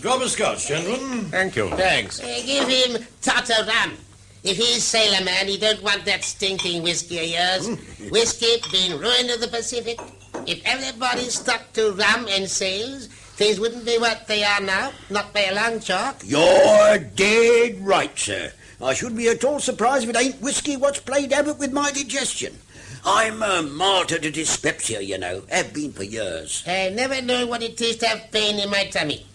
Drop a scotch, gentlemen. Thank you. Thanks. Give him Tata rum. If he's sailor man, he don't want that stinking whiskey of yours. Whiskey being ruined of the Pacific. If everybody stuck to rum and sails, things wouldn't be what they are now, not by a long chalk. You're dead right, sir. I shouldn't be at all surprised if it ain't whiskey what's played havoc with my digestion. I'm a martyr to dyspepsia, you know. Have been for years. I never know what it is to have pain in my tummy.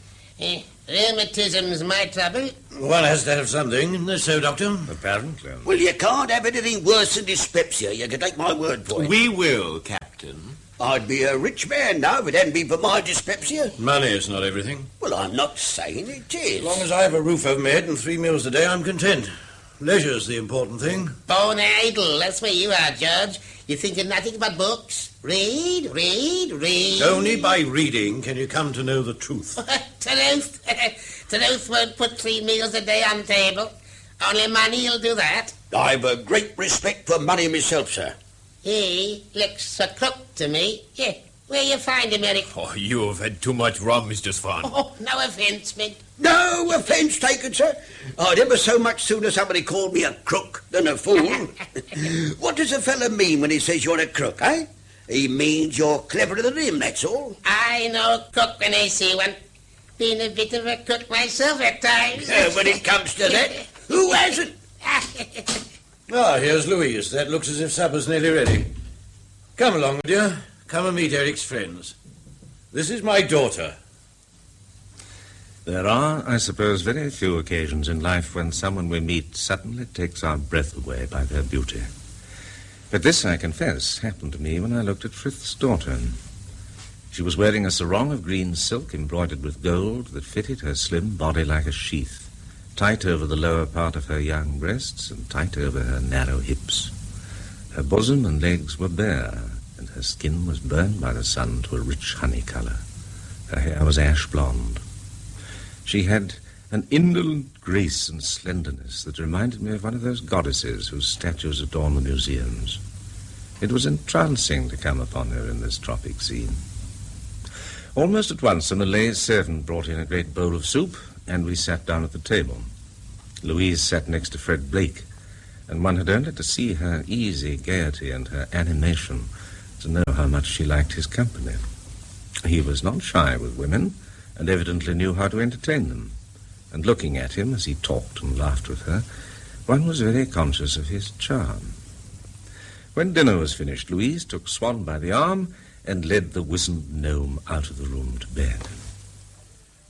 Rheumatism's my trouble. One has to have something, isn't it so, Doctor? Apparently. Well, you can't have anything worse than dyspepsia. You can take my word for it. We will, Captain. I'd be a rich man now if it hadn't been for my dyspepsia. Money is not everything. Well, I'm not saying it is. As long as I have a roof over my head and 3 meals a day, I'm content. Leisure's the important thing. Born idle, that's where you are, George. You think of nothing but books. Read. Only by reading can you come to know the truth. Truth won't put 3 meals a day on table. Only money'll do that. I've a great respect for money myself, sir. He looks a crook to me. Yeah, where you find him, Erik? Oh, you have had too much rum, Mr. Swan. Oh, no offence, Mint. No offence taken, sir. I'd ever so much sooner somebody called me a crook than a fool. What does a fellow mean when he says you're a crook, eh? He means you're cleverer than him, that's all. I know a crook when I see one. Been a bit of a crook myself at times. When it comes to that, who hasn't? Here's Louise. That looks as if supper's nearly ready. Come along, dear. Come and meet Eric's friends. This is my daughter. There are, I suppose, very few occasions in life when someone we meet suddenly takes our breath away by their beauty. But this, I confess, happened to me when I looked at Frith's daughter. She was wearing a sarong of green silk embroidered with gold that fitted her slim body like a sheath, tight over the lower part of her young breasts and tight over her narrow hips. Her bosom and legs were bare, and her skin was burned by the sun to a rich honey color. Her hair was ash blonde. She had an indolent grace and slenderness that reminded me of one of those goddesses whose statues adorn the museums. It was entrancing to come upon her in this tropic scene. Almost at once, a Malay servant brought in a great bowl of soup, and we sat down at the table. Louise sat next to Fred Blake, and one had only to see her easy gaiety and her animation to know how much she liked his company. He was not shy with women, and evidently knew how to entertain them. And looking at him as he talked and laughed with her, one was very conscious of his charm. When dinner was finished, Louise took Swan by the arm and led the wizened gnome out of the room to bed.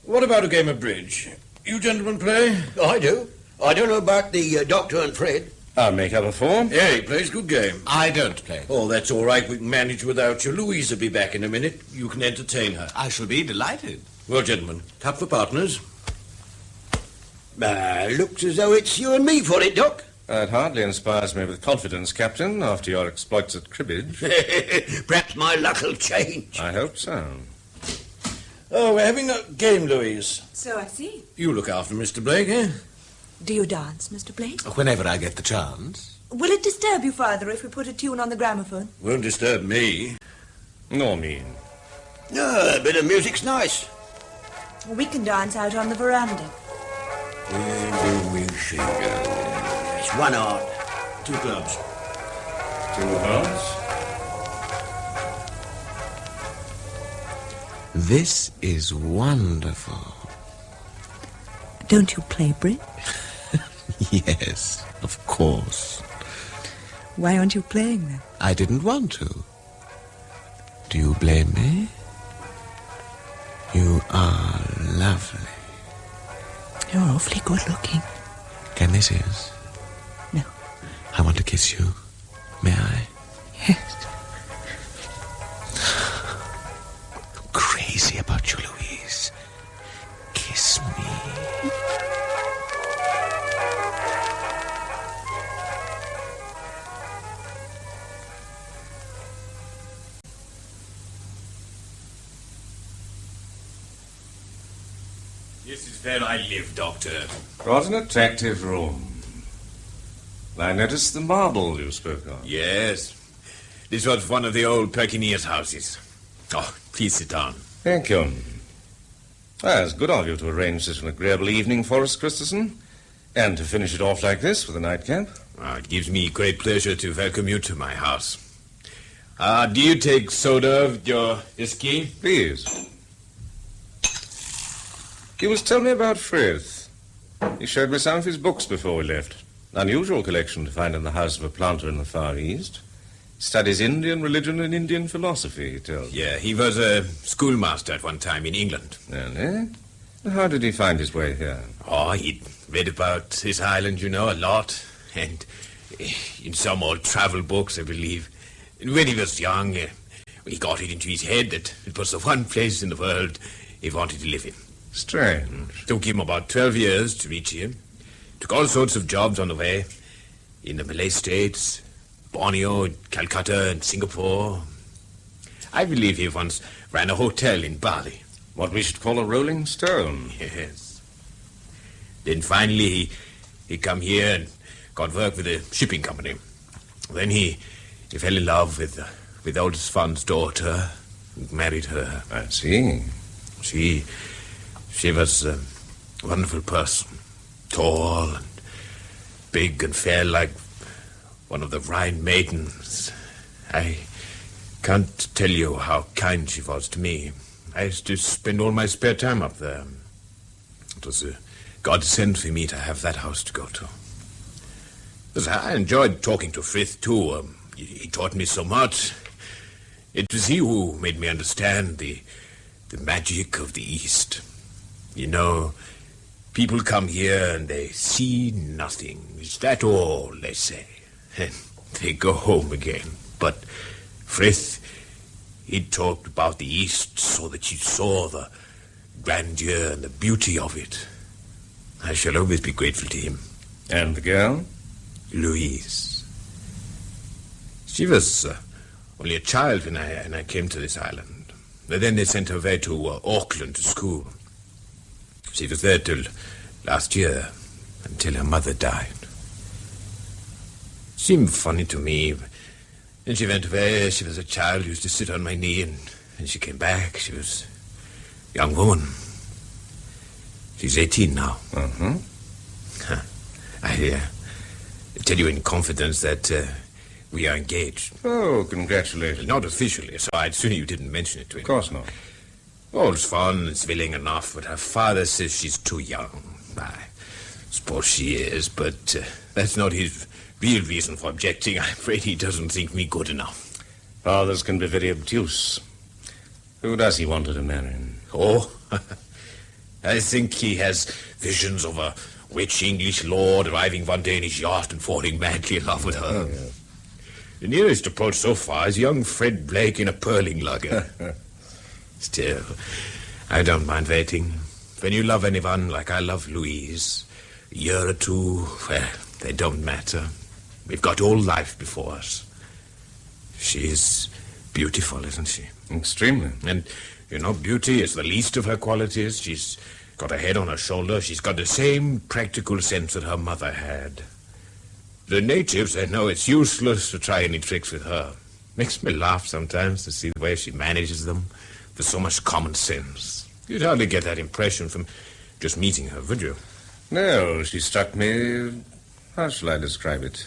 What about a game of bridge? You gentlemen play? I do. I don't know about the Doctor and Fred. I'll make up a form. Yeah, he plays good game. I don't play. Oh, that's all right. We can manage without you. Louise will be back in a minute. You can entertain her. I shall be delighted. Well, gentlemen, cup for partners. Looks as though it's you and me for it, Doc. That hardly inspires me with confidence, Captain, after your exploits at cribbage. Perhaps my luck will change. I hope so. Oh, we're having a game, Louise. So I see. You look after Mr. Blake, eh? Do you dance, Mr. Blake? Whenever I get the chance. Will it disturb you, Father, if we put a tune on the gramophone? Won't disturb me. Nor me. A bit of music's nice. We can dance out on the veranda. Where do we see It's 1 art. 2 clubs. 2 hearts. This is wonderful. Don't you play bridge? Yes, of course. Why aren't you playing then? I didn't want to. Do you blame me? You are lovely. You're awfully good looking. Can I see us? No. I want to kiss you. May I? Yes. I'm crazy about you, Louise. Kiss me. This is where I live, Doctor. What an attractive room. I noticed the marble you spoke of. Yes. This was one of the old Pekingese houses. Oh, please sit down. Thank you. It's good of you to arrange such an agreeable evening for us, Christessen, and to finish it off like this with a nightcap. It gives me great pleasure to welcome you to my house. Do you take soda with your whiskey? Please. You must tell me about Frith. He showed me some of his books before we left. Unusual collection to find in the house of a planter in the Far East. Studies Indian religion and Indian philosophy, he tells me. Yeah, he was a schoolmaster at one time in England. Really? How did he find his way here? Oh, he read about this island, you know, a lot. And in some old travel books, I believe. And when he was young, he got it into his head that it was the one place in the world he wanted to live in. Strange. Took him about 12 years to reach here. Took all sorts of jobs on the way. In the Malay States, Borneo, Calcutta, and Singapore. I believe he once ran a hotel in Bali. What we should call a rolling stone. Yes. Then finally he come here and got work with a shipping company. Then he fell in love with old Swan's daughter and married her. I see. She was a wonderful person. Tall and big and fair like one of the Rhine maidens. I can't tell you how kind she was to me. I used to spend all my spare time up there. It was a godsend for me to have that house to go to. I enjoyed talking to Frith, too. He taught me so much. It was he who made me understand the magic of the East. You know, people come here and they see nothing. Is that all, they say? And they go home again. But Frith, he talked about the East so that you saw the grandeur and the beauty of it. I shall always be grateful to him. And the girl? Louise. She was only a child when I came to this island. Then they sent her away to Auckland to school. She was there till last year, until her mother died. Seemed funny to me. Then she went away. She was a child, used to sit on my knee, and she came back. She was a young woman. She's 18 now. I tell you in confidence that we are engaged. Oh, congratulations. Not officially, so I'd sooner you didn't mention it to him. Of course not. All's fun, it's willing enough, but her father says she's too young. I suppose she is, but that's not his real reason for objecting. I'm afraid he doesn't think me good enough. Fathers can be very obtuse. Who does he want her to marry? Oh, I think he has visions of a rich English lord arriving one day in his yacht and falling madly in love with her. Oh, yeah. The nearest approach so far is young Fred Blake in a pearling lugger. Still, I don't mind waiting. When you love anyone like I love Louise, a year or two, well, they don't matter. We've got all life before us. She's beautiful, isn't she? Extremely. And, you know, beauty is the least of her qualities. She's got a head on her shoulder. She's got the same practical sense that her mother had. The natives, they know it's useless to try any tricks with her. Makes me laugh sometimes to see the way she manages them. With so much common sense. You'd hardly get that impression from just meeting her, would you? No, she struck me, how shall I describe it,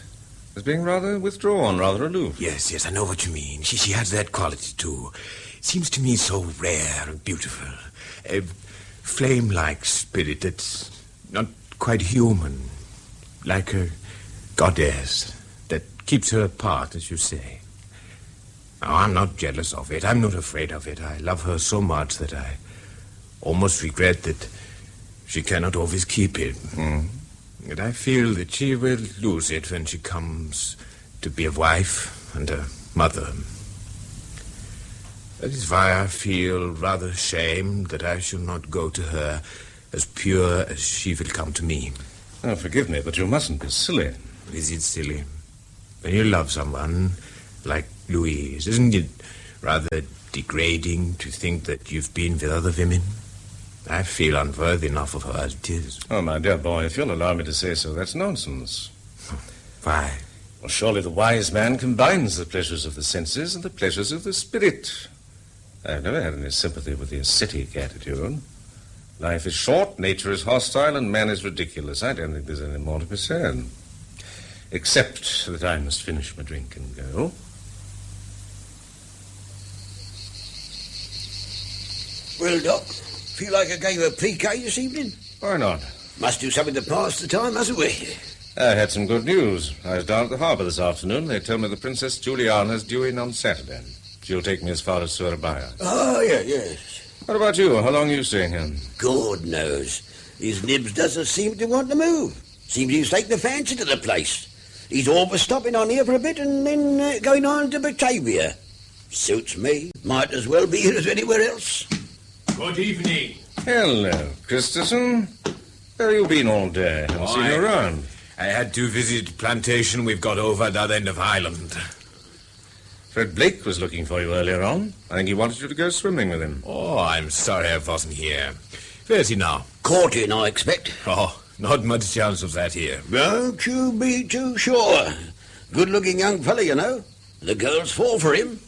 as being rather withdrawn, rather aloof. Yes, I know what you mean. She has that quality, too. It seems to me so rare and beautiful. A flame-like spirit that's not quite human, like a goddess that keeps her apart, as you say. Now, I'm not jealous of it. I'm not afraid of it. I love her so much that I almost regret that she cannot always keep it. And I feel that she will lose it when she comes to be a wife and a mother. That is why I feel rather ashamed that I shall not go to her as pure as she will come to me. Oh, forgive me, but you mustn't be silly. Is it silly? When you love someone like Louise, isn't it rather degrading to think that you've been with other women? I feel unworthy enough of her as it is. Oh, my dear boy, if you'll allow me to say so, that's nonsense. Why? Well, surely the wise man combines the pleasures of the senses and the pleasures of the spirit. I've never had any sympathy with the ascetic attitude. Life is short, nature is hostile, and man is ridiculous. I don't think there's any more to be said. Except that I must finish my drink and go. Well, Doc, feel like a game of piquet this evening? Why not? Must do something to pass the time, mustn't we? I had some good news. I was down at the harbour this afternoon. They told me the Princess Juliana's due in on Saturday. She'll take me as far as Surabaya. Oh, yes. What about you? How long are you staying here? God knows. His nibs doesn't seem to want to move. Seems he's taken a fancy to the place. He's always stopping on here for a bit and then going on to Batavia. Suits me. Might as well be here as anywhere else. Good evening. Hello, Christessen. Where have you been all day? Haven't seen you around. I had to visit plantation we've got over at the other end of Ireland. Fred Blake was looking for you earlier on. I think he wanted you to go swimming with him. Oh, I'm sorry I wasn't here. Where's he now? Courting, I expect. Oh, not much chance of that here. Don't you be too sure. Good-looking young fellow, you know. The girls fall for him.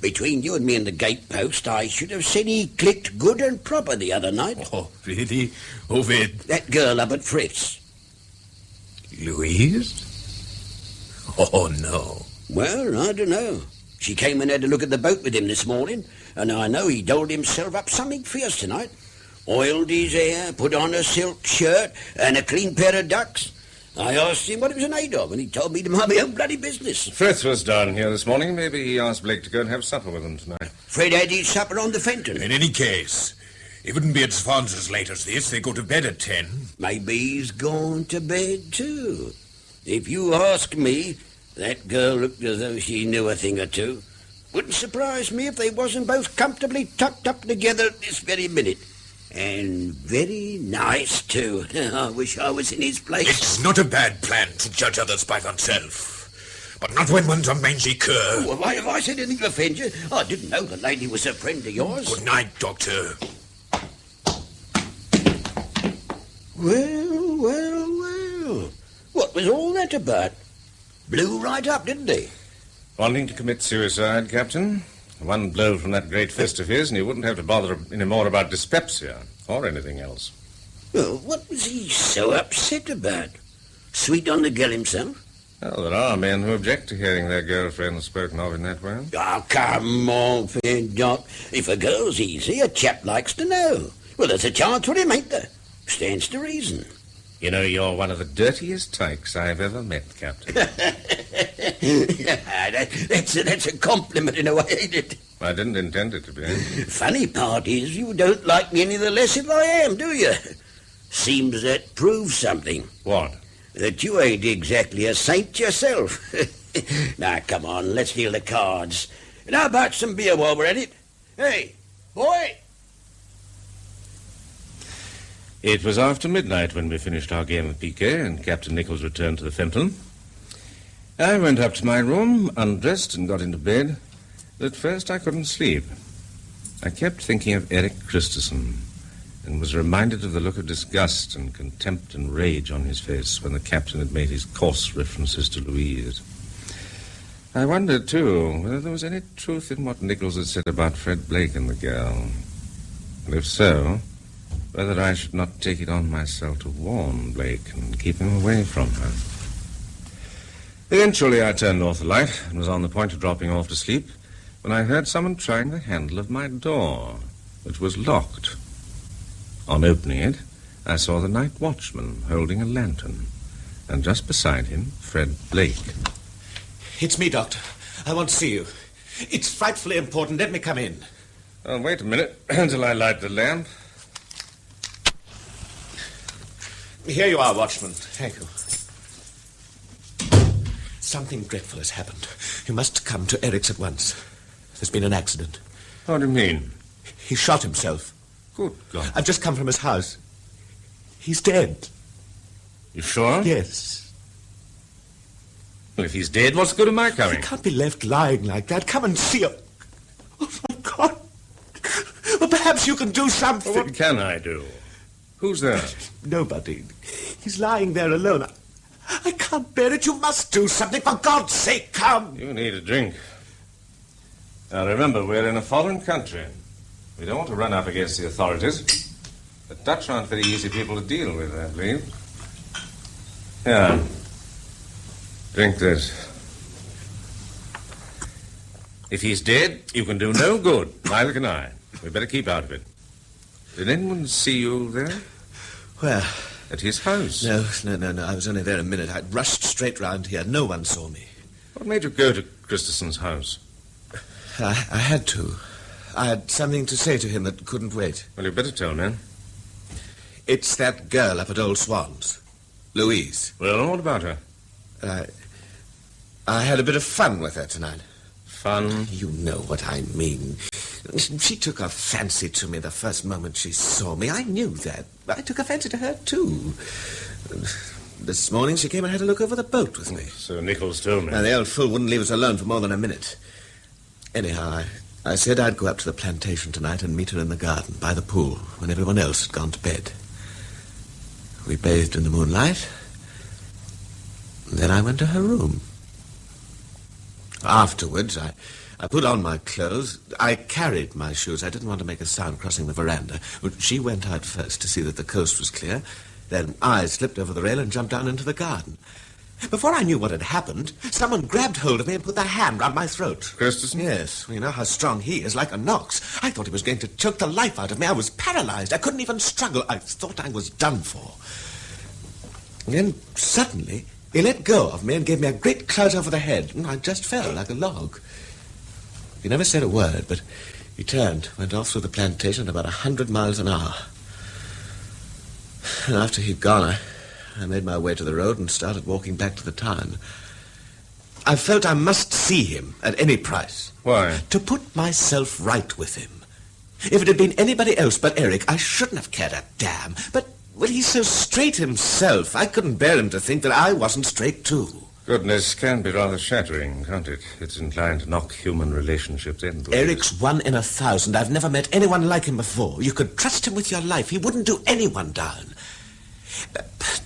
Between you and me and the gatepost, I should have said he clicked good and proper the other night. Oh, really? Who with? That girl up at Fritz. Louise? Oh, no. Well, I don't know. She came and had a look at the boat with him this morning, and I know he dolled himself up something fierce tonight. Oiled his hair, put on a silk shirt, and a clean pair of ducks. I asked him what he was made of, and he told me to mind my own bloody business. Frith was down here this morning. Maybe he asked Blake to go and have supper with him tonight. Fred had his supper on the Fenton. In any case, he wouldn't be at Saunders as late as this. They go to bed at 10. Maybe he's gone to bed, too. If you ask me, that girl looked as though she knew a thing or two. Wouldn't surprise me if they wasn't both comfortably tucked up together at this very minute. And very nice, too. I wish I was in his place. It's not a bad plan to judge others by oneself. But not when one's a mangy cur. Well, why have I said anything to offend you? I didn't know the lady was a friend of yours. Good night, Doctor. Well. What was all that about? Blew right up, didn't he? Wanting to commit suicide, Captain? One blow from that great fist of his, and he wouldn't have to bother any more about dyspepsia or anything else. Well, what was he so upset about? Sweet on the girl himself? Well, there are men who object to hearing their girlfriends spoken of in that way. Oh, come on, fair Doc. If a girl's easy, a chap likes to know. Well, there's a chance for him, ain't there? Stands to reason. You know, you're one of the dirtiest tykes I've ever met, Captain. That's a compliment in a way, ain't it? I didn't intend it to be. Funny part is you don't like me any the less if I am, do you? Seems that proves something. What? That you ain't exactly a saint yourself. Now, come on, let's deal the cards. And how about some beer while we're at it? Hey, boy! It was after midnight when we finished our game of piquet and Captain Nichols returned to the Fenton. I went up to my room, undressed and got into bed. But at first I couldn't sleep. I kept thinking of Erik Christessen and was reminded of the look of disgust and contempt and rage on his face when the captain had made his coarse references to Louise. I wondered, too, whether there was any truth in what Nichols had said about Fred Blake and the girl. And if so, whether I should not take it on myself to warn Blake and keep him away from her. Eventually I turned off the light and was on the point of dropping off to sleep when I heard someone trying the handle of my door, which was locked. On opening it, I saw the night watchman holding a lantern, and just beside him, Fred Blake. It's me, Doctor. I want to see you. It's frightfully important. Let me come in. Oh, wait a minute until I light the lamp. Here you are, watchman. Thank you. Something dreadful has happened. You must come to Erik's at once. There's been an accident. What do you mean? He shot himself. Good God. I've just come from his house. He's dead. You sure? Yes. Well, if he's dead, what's the good of my coming? He can't be left lying like that. Come and see him. Oh, my God. Well, perhaps you can do something. Well, what can I do? Who's there? Nobody. He's lying there alone. I can't bear it. You must do something. For God's sake, come. You need a drink. Now, remember, we're in a foreign country. We don't want to run up against the authorities. The Dutch aren't very easy people to deal with, I believe. Yeah. Drink this. If he's dead, you can do no good. Neither can I. We better keep out of it. Did anyone see you there? Where? At his house. No. I was only there a minute. I rushed straight round here. No one saw me. What made you go to Christessen's house? I had to. I had something to say to him that couldn't wait. Well, you'd better tell me. It's that girl up at Old Swan's. Louise. Well, what about her? I had a bit of fun with her tonight. Fun? You know what I mean. She took a fancy to me the first moment she saw me. I knew that. I took a fancy to her, too. This morning she came and had a look over the boat with me. So Nichols told me. Now, the old fool wouldn't leave us alone for more than a minute. Anyhow, I said I'd go up to the plantation tonight and meet her in the garden by the pool when everyone else had gone to bed. We bathed in the moonlight. Then I went to her room. Afterwards, I put on my clothes. I carried my shoes. I didn't want to make a sound crossing the veranda. She went out first to see that the coast was clear. Then I slipped over the rail and jumped down into the garden. Before I knew what had happened, someone grabbed hold of me and put their hand round my throat. Christessen? Yes. Well, you know how strong he is, like a nox. I thought he was going to choke the life out of me. I was paralyzed. I couldn't even struggle. I thought I was done for. Then, suddenly, he let go of me and gave me a great clout over the head. I just fell like a log. He never said a word, but he turned, went off through the plantation at about 100 miles an hour. And after he'd gone, I made my way to the road and started walking back to the town. I felt I must see him at any price. Why? To put myself right with him. If it had been anybody else but Erik, I shouldn't have cared a damn. But, well, he's so straight himself. I couldn't bear him to think that I wasn't straight, too. Goodness can be rather shattering, can't it? It's inclined to knock human relationships endless. Erik's 1 in 1,000. I've never met anyone like him before. You could trust him with your life. He wouldn't do anyone down.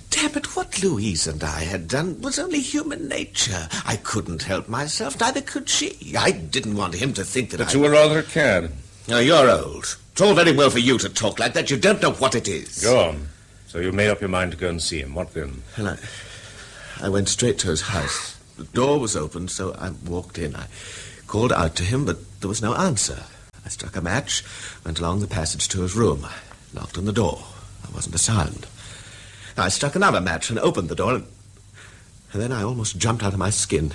Damn it, what Louise and I had done was only human nature. I couldn't help myself, neither could she. I didn't want him to think that But you were rather a cad. Now, you're old. It's all very well for you to talk like that. You don't know what it is. Go on. So you made up your mind to go and see him. What then? And I went straight to his house. The door was open, so I walked in. I called out to him, but there was no answer. I struck a match, went along the passage to his room. I knocked on the door. There wasn't a sound. I struck another match and opened the door, and then I almost jumped out of my skin.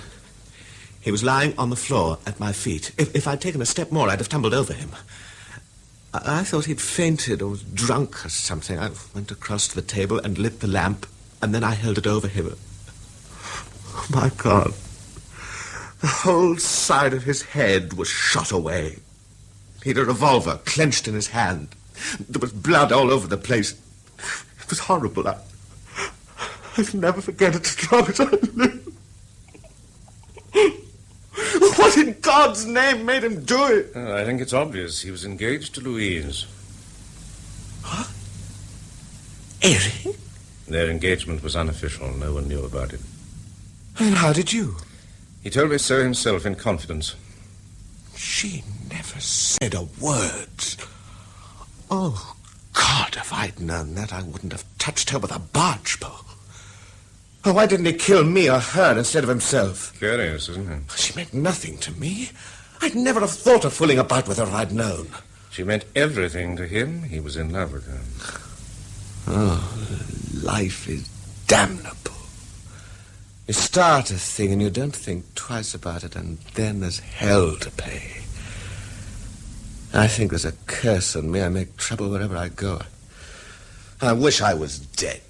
He was lying on the floor at my feet. If I'd taken a step more, I'd have tumbled over him. I thought he'd fainted or was drunk or something. I went across to the table and lit the lamp, and then I held it over him. Oh, my God. The whole side of his head was shot away. He'd a revolver clenched in his hand. There was blood all over the place. It was horrible. I'll never forget it as long as I live. What in God's name made him do it? I think it's obvious. He was engaged to Louise. What? Erik? Their engagement was unofficial. No one knew about it. And how did you? He told me so himself in confidence. She never said a word. Oh, God, if I'd known that, I wouldn't have touched her with a barge pole. Oh, why didn't he kill me or her instead of himself? Curious, isn't it? She meant nothing to me. I'd never have thought of fooling about with her if I'd known. She meant everything to him. He was in love with her. Oh, life is damnable. You start a thing and you don't think twice about it, and then there's hell to pay. I think there's a curse on me. I make trouble wherever I go. I wish I was dead.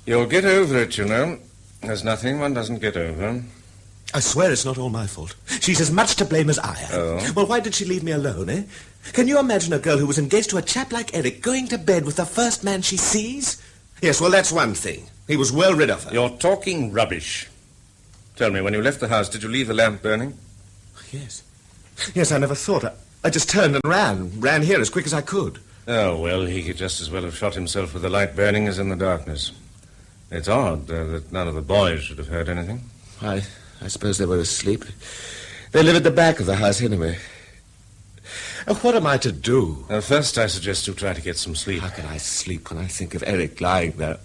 You'll get over it, you know. There's nothing one doesn't get over. I swear it's not all my fault. She's as much to blame as I am. Oh? Well, why did she leave me alone, eh? Can you imagine a girl who was engaged to a chap like Erik going to bed with the first man she sees? Yes, well, that's one thing. He was well rid of her. You're talking rubbish. Tell me, when you left the house, did you leave the lamp burning? Yes. Yes, I never thought. I just turned and ran here as quick as I could. Oh, well, he could just as well have shot himself with the light burning as in the darkness. It's odd that none of the boys should have heard anything. I suppose they were asleep. They live at the back of the house anyway. What am I to do? First, I suggest you try to get some sleep. How can I sleep when I think of Erik lying there?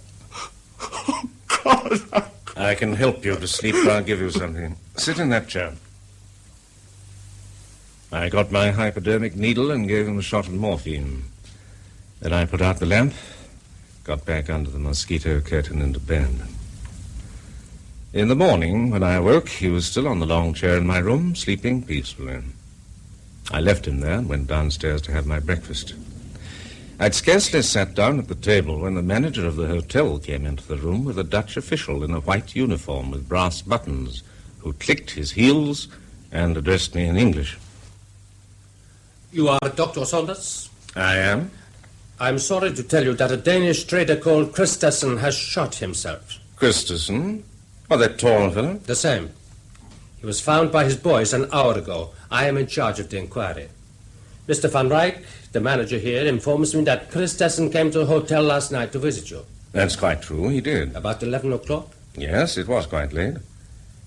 Oh, God! I can help you to sleep. I'll give you something. Sit in that chair. I got my hypodermic needle and gave him a shot of morphine. Then I put out the lamp, got back under the mosquito curtain and to bed. In the morning, when I awoke, he was still on the long chair in my room, sleeping peacefully. I left him there and went downstairs to have my breakfast. I'd scarcely sat down at the table when the manager of the hotel came into the room with a Dutch official in a white uniform with brass buttons, who clicked his heels and addressed me in English. You are Dr. Saunders? I am. I'm sorry to tell you that a Danish trader called Christessen has shot himself. Christessen? Oh, that tall fellow? The same. He was found by his boys an hour ago. I am in charge of the inquiry. Mr. Van Rijk, the manager here, informs me that Christessen came to the hotel last night to visit you. That's quite true, he did. About 11 o'clock? Yes, it was quite late.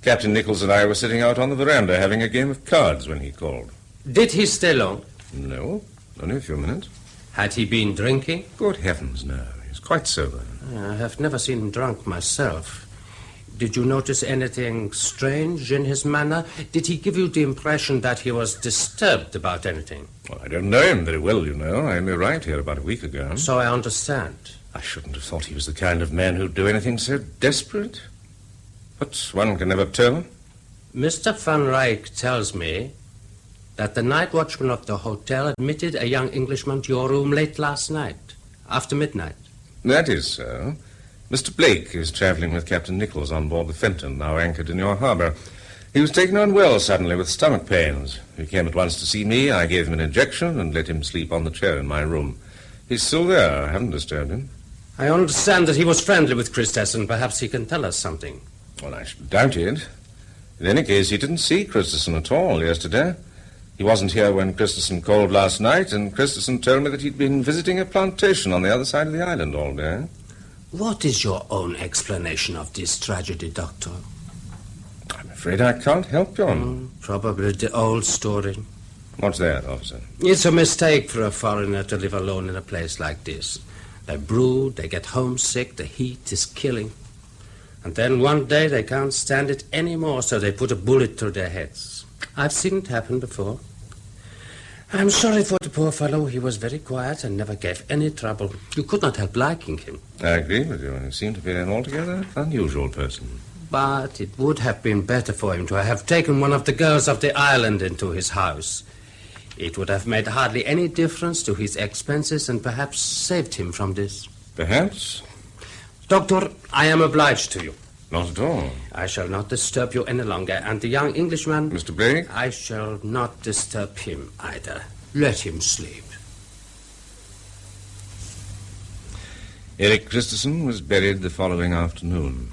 Captain Nichols and I were sitting out on the veranda having a game of cards when he called. Did he stay long? No, only a few minutes. Had he been drinking? Good heavens, no. He's quite sober. I have never seen him drunk myself. Did you notice anything strange in his manner? Did he give you the impression that he was disturbed about anything? Well, I don't know him very well, you know. I only arrived here about a week ago. So I understand. I shouldn't have thought he was the kind of man who'd do anything so desperate. But one can never tell. Mr. Van Rijk tells me that the night watchman of the hotel admitted a young Englishman to your room late last night, after midnight. That is so. Mr. Blake is travelling with Captain Nichols on board the Fenton, now anchored in your harbour. He was taken unwell suddenly with stomach pains. He came at once to see me. I gave him an injection and let him sleep on the chair in my room. He's still there. I haven't disturbed him. I understand that he was friendly with Christessen. Perhaps he can tell us something. Well, I should doubt it. In any case, he didn't see Christessen at all yesterday. He wasn't here when Christessen called last night, and Christessen told me that he'd been visiting a plantation on the other side of the island all day. What is your own explanation of this tragedy, Doctor? I'm afraid I can't help you. Probably the old story. What's that, officer? It's a mistake for a foreigner to live alone in a place like this. They brood, they get homesick, the heat is killing. And then one day they can't stand it anymore, so they put a bullet through their heads. I've seen it happen before. I'm sorry for the poor fellow. He was very quiet and never gave any trouble. You could not help liking him. I agree with you. He seemed to be an altogether unusual person. But it would have been better for him to have taken one of the girls of the island into his house. It would have made hardly any difference to his expenses and perhaps saved him from this. Perhaps? Doctor, I am obliged to you. Not at all. I shall not disturb you any longer, and the young Englishman... Mr. Blake? I shall not disturb him either. Let him sleep. Erik Christessen was buried the following afternoon.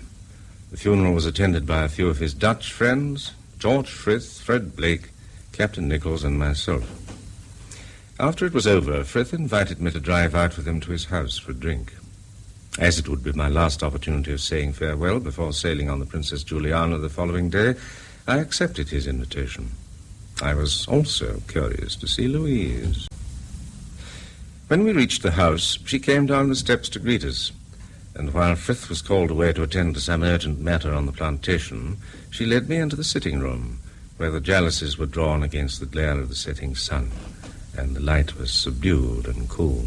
The funeral was attended by a few of his Dutch friends, George Frith, Fred Blake, Captain Nichols, and myself. After it was over, Frith invited me to drive out with him to his house for a drink. As it would be my last opportunity of saying farewell before sailing on the Princess Juliana the following day, I accepted his invitation. I was also curious to see Louise. When we reached the house, she came down the steps to greet us, and while Frith was called away to attend to some urgent matter on the plantation, she led me into the sitting room, where the jalousies were drawn against the glare of the setting sun, and the light was subdued and cool.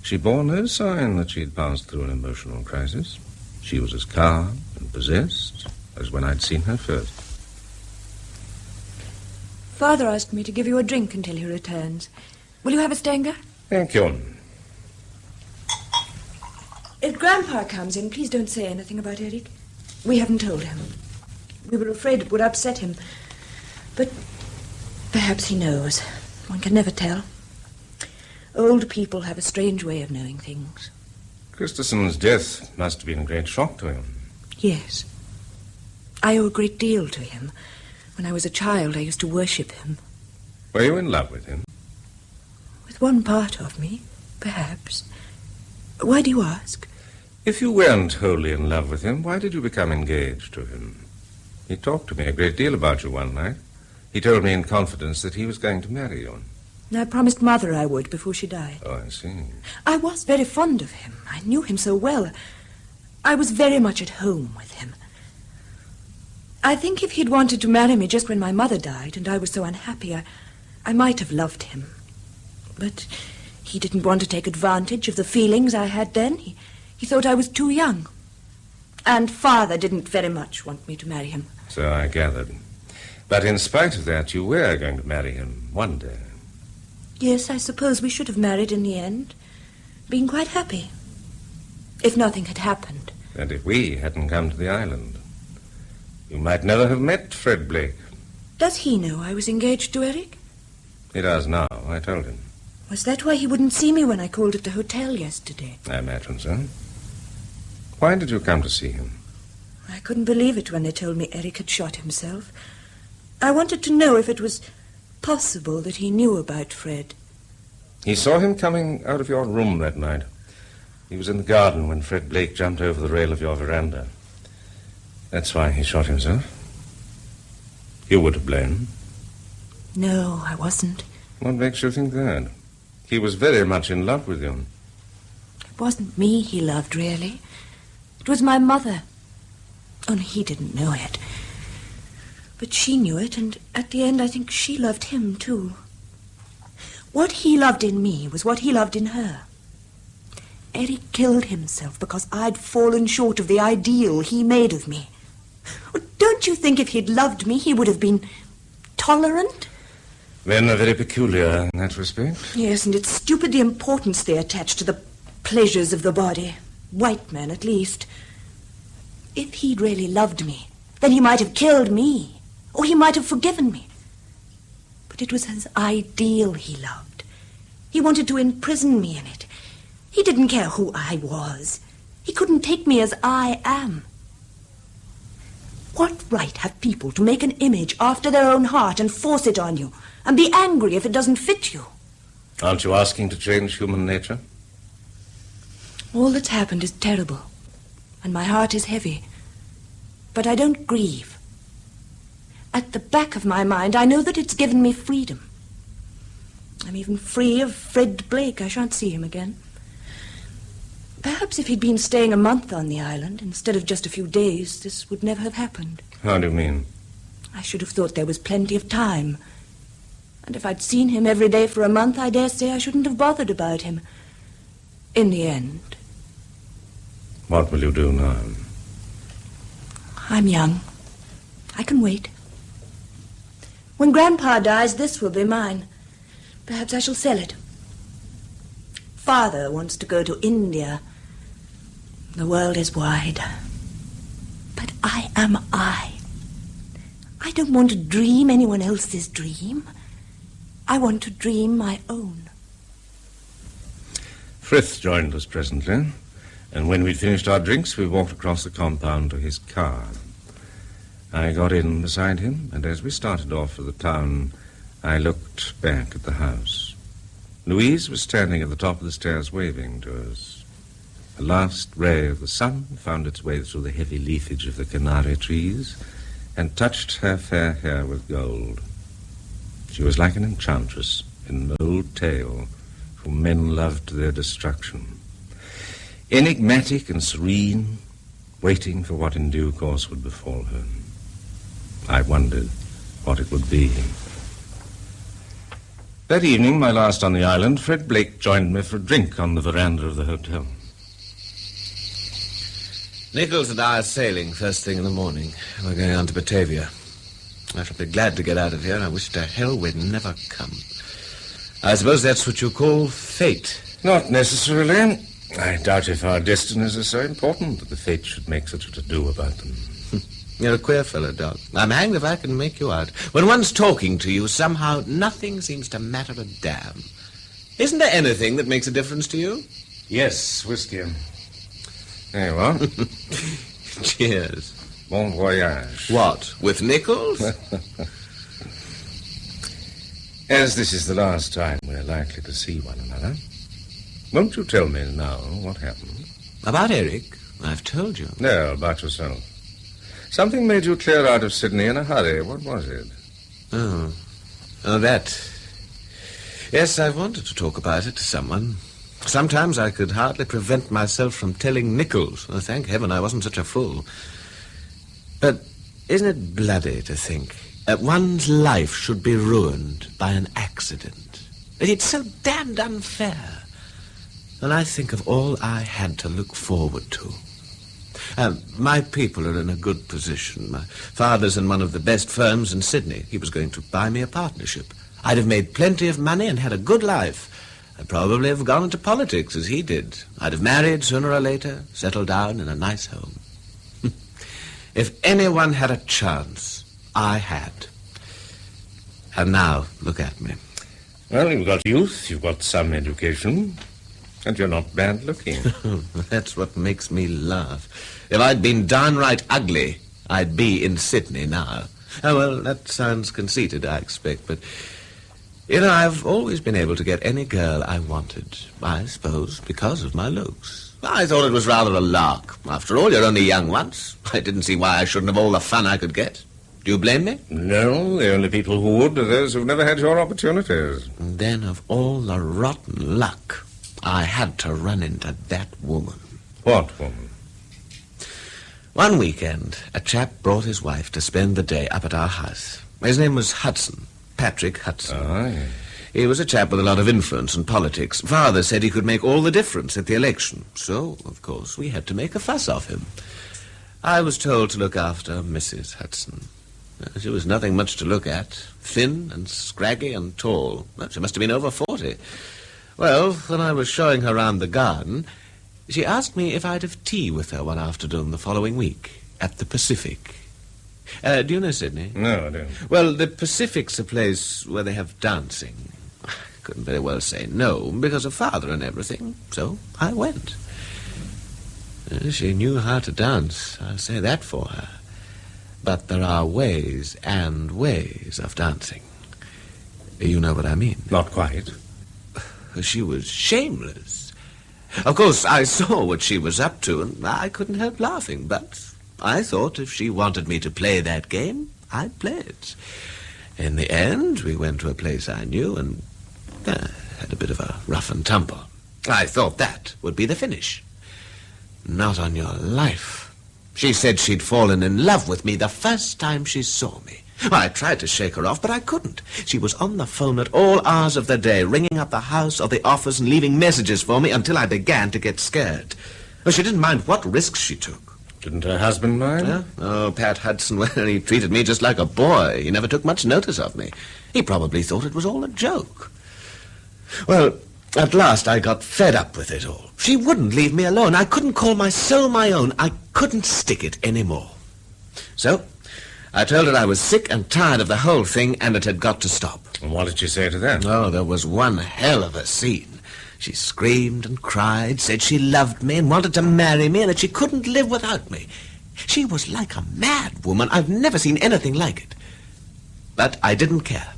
She bore no sign that she'd passed through an emotional crisis. She was as calm and possessed as when I'd seen her first. Father asked me to give you a drink until he returns. Will you have a Stanger? Thank you. If Grandpa comes in, please don't say anything about Erik. We haven't told him. We were afraid it would upset him. But perhaps he knows. One can never tell. Old people have a strange way of knowing things. Christessen's death must have been a great shock to him. Yes. I owe a great deal to him. When I was a child, I used to worship him. Were you in love with him? With one part of me, perhaps. Why do you ask? If you weren't wholly in love with him, why did you become engaged to him? He talked to me a great deal about you one night. He told me in confidence that he was going to marry you. I promised Mother I would before she died. Oh, I see. I was very fond of him. I knew him so well. I was very much at home with him. I think if he'd wanted to marry me just when my mother died and I was so unhappy, I might have loved him. But he didn't want to take advantage of the feelings I had then. He thought I was too young. And Father didn't very much want me to marry him. So I gathered. But in spite of that, you were going to marry him one day. Yes, I suppose we should have married in the end. Been quite happy. If nothing had happened. And if we hadn't come to the island. You might never have met Fred Blake. Does he know I was engaged to Erik? He does now, I told him. Was that why he wouldn't see me when I called at the hotel yesterday? I imagine so. Why did you come to see him? I couldn't believe it when they told me Erik had shot himself. I wanted to know if it was possible that he knew about Fred. He saw him coming out of your room that night. He was in the garden when Fred Blake jumped over the rail of your veranda. That's why he shot himself. You were to blame. No, I wasn't. What makes you think that? He was very much in love with you. It wasn't me he loved, really. It was my mother. Only he didn't know it. But she knew it, and at the end I think she loved him, too. What he loved in me was what he loved in her. Erik killed himself because I'd fallen short of the ideal he made of me. Don't you think if he'd loved me, he would have been tolerant? Men are very peculiar in that respect. Yes, and it's stupid the importance they attach to the pleasures of the body. White men, at least. If he'd really loved me, then he might have killed me, or he might have forgiven me. But it was his ideal he loved. He wanted to imprison me in it. He didn't care who I was. He couldn't take me as I am. What right have people to make an image after their own heart and force it on you, and be angry if it doesn't fit you? Aren't you asking to change human nature? All that's happened is terrible, and my heart is heavy. But I don't grieve. At the back of my mind, I know that it's given me freedom. I'm even free of Fred Blake. I shan't see him again. Perhaps if he'd been staying a month on the island instead of just a few days, this would never have happened. How do you mean? I should have thought there was plenty of time. And if I'd seen him every day for a month, I dare say I shouldn't have bothered about him. In the end. What will you do now? I'm young. I can wait. When Grandpa dies, this will be mine. Perhaps I shall sell it. Father wants to go to India. The world is wide. But I am I. I don't want to dream anyone else's dream. I want to dream my own. Frith joined us presently, and when we'd finished our drinks, we walked across the compound to his car. I got in beside him, and as we started off for the town, I looked back at the house. Louise was standing at the top of the stairs waving to us. The last ray of the sun found its way through the heavy leafage of the canary trees and touched her fair hair with gold. She was like an enchantress in an old tale whom men loved to their destruction. Enigmatic and serene, waiting for what in due course would befall her. I wondered what it would be. That evening, my last on the island, Fred Blake joined me for a drink on the veranda of the hotel. Nichols and I are sailing first thing in the morning. We're going on to Batavia. I shall be glad to get out of here. I wish to hell we'd never come. I suppose that's what you call fate. Not necessarily. I doubt if our destinies are so important that the fate should make such a to-do about them. You're a queer fellow, Doc. I'm hanged if I can make you out. When one's talking to you, somehow nothing seems to matter a damn. Isn't there anything that makes a difference to you? Yes, whiskey. There you are. Cheers. Bon voyage. What, with Nichols? As this is the last time we're likely to see one another, won't you tell me now what happened? About Erik? I've told you. No, about yourself. Something made you clear out of Sydney in a hurry. What was it? Oh, that. Yes, I wanted to talk about it to someone. Sometimes I could hardly prevent myself from telling Nichols. Oh, thank heaven I wasn't such a fool. But isn't it bloody to think that one's life should be ruined by an accident? It's so damned unfair. And I think of all I had to look forward to. My people are in a good position. My father's in one of the best firms in Sydney. He was going to buy me a partnership. I'd have made plenty of money and had a good life. I'd probably have gone into politics as he did. I'd have married sooner or later, settled down in a nice home. If anyone had a chance, I had. And now, look at me. Well, you've got youth, you've got some education, and you're not bad looking. That's what makes me laugh. If I'd been downright ugly, I'd be in Sydney now. Oh, well, that sounds conceited, I expect, but... You know, I've always been able to get any girl I wanted, I suppose, because of my looks. I thought it was rather a lark. After all, you're only young once. I didn't see why I shouldn't have all the fun I could get. Do you blame me? No, the only people who would are those who've never had your opportunities. And then, of all the rotten luck, I had to run into that woman. What woman? One weekend, a chap brought his wife to spend the day up at our house. His name was Hudson. Patrick Hudson. Oh, yes. He was a chap with a lot of influence in politics. Father said he could make all the difference at the election. So, of course, we had to make a fuss of him. I was told to look after Mrs. Hudson. She was nothing much to look at. Thin and scraggy and tall. Well, she must have been over 40. Well, when I was showing her round the garden, she asked me if I'd have tea with her one afternoon the following week at the Pacific. Do you know Sydney? No, I don't. Well, the Pacific's a place where they have dancing. I couldn't very well say no, because of Father and everything, so I went. She knew how to dance, I'll say that for her. But there are ways and ways of dancing. You know what I mean? Not quite. She was shameless. Of course, I saw what she was up to, and I couldn't help laughing, but... I thought if she wanted me to play that game, I'd play it. In the end, we went to a place I knew and had a bit of a rough and tumble. I thought that would be the finish. Not on your life. She said she'd fallen in love with me the first time she saw me. Well, I tried to shake her off, but I couldn't. She was on the phone at all hours of the day, ringing up the house or the office and leaving messages for me until I began to get scared. Well, she didn't mind what risks she took. Didn't her husband mind? Yeah? Oh, Pat Hudson, well, he treated me just like a boy. He never took much notice of me. He probably thought it was all a joke. Well, at last I got fed up with it all. She wouldn't leave me alone. I couldn't call my soul my own. I couldn't stick it anymore. So, I told her I was sick and tired of the whole thing and it had got to stop. And what did she say to that? Oh, there was one hell of a scene. She screamed and cried, said she loved me and wanted to marry me and that she couldn't live without me. She was like a mad woman. I've never seen anything like it. But I didn't care.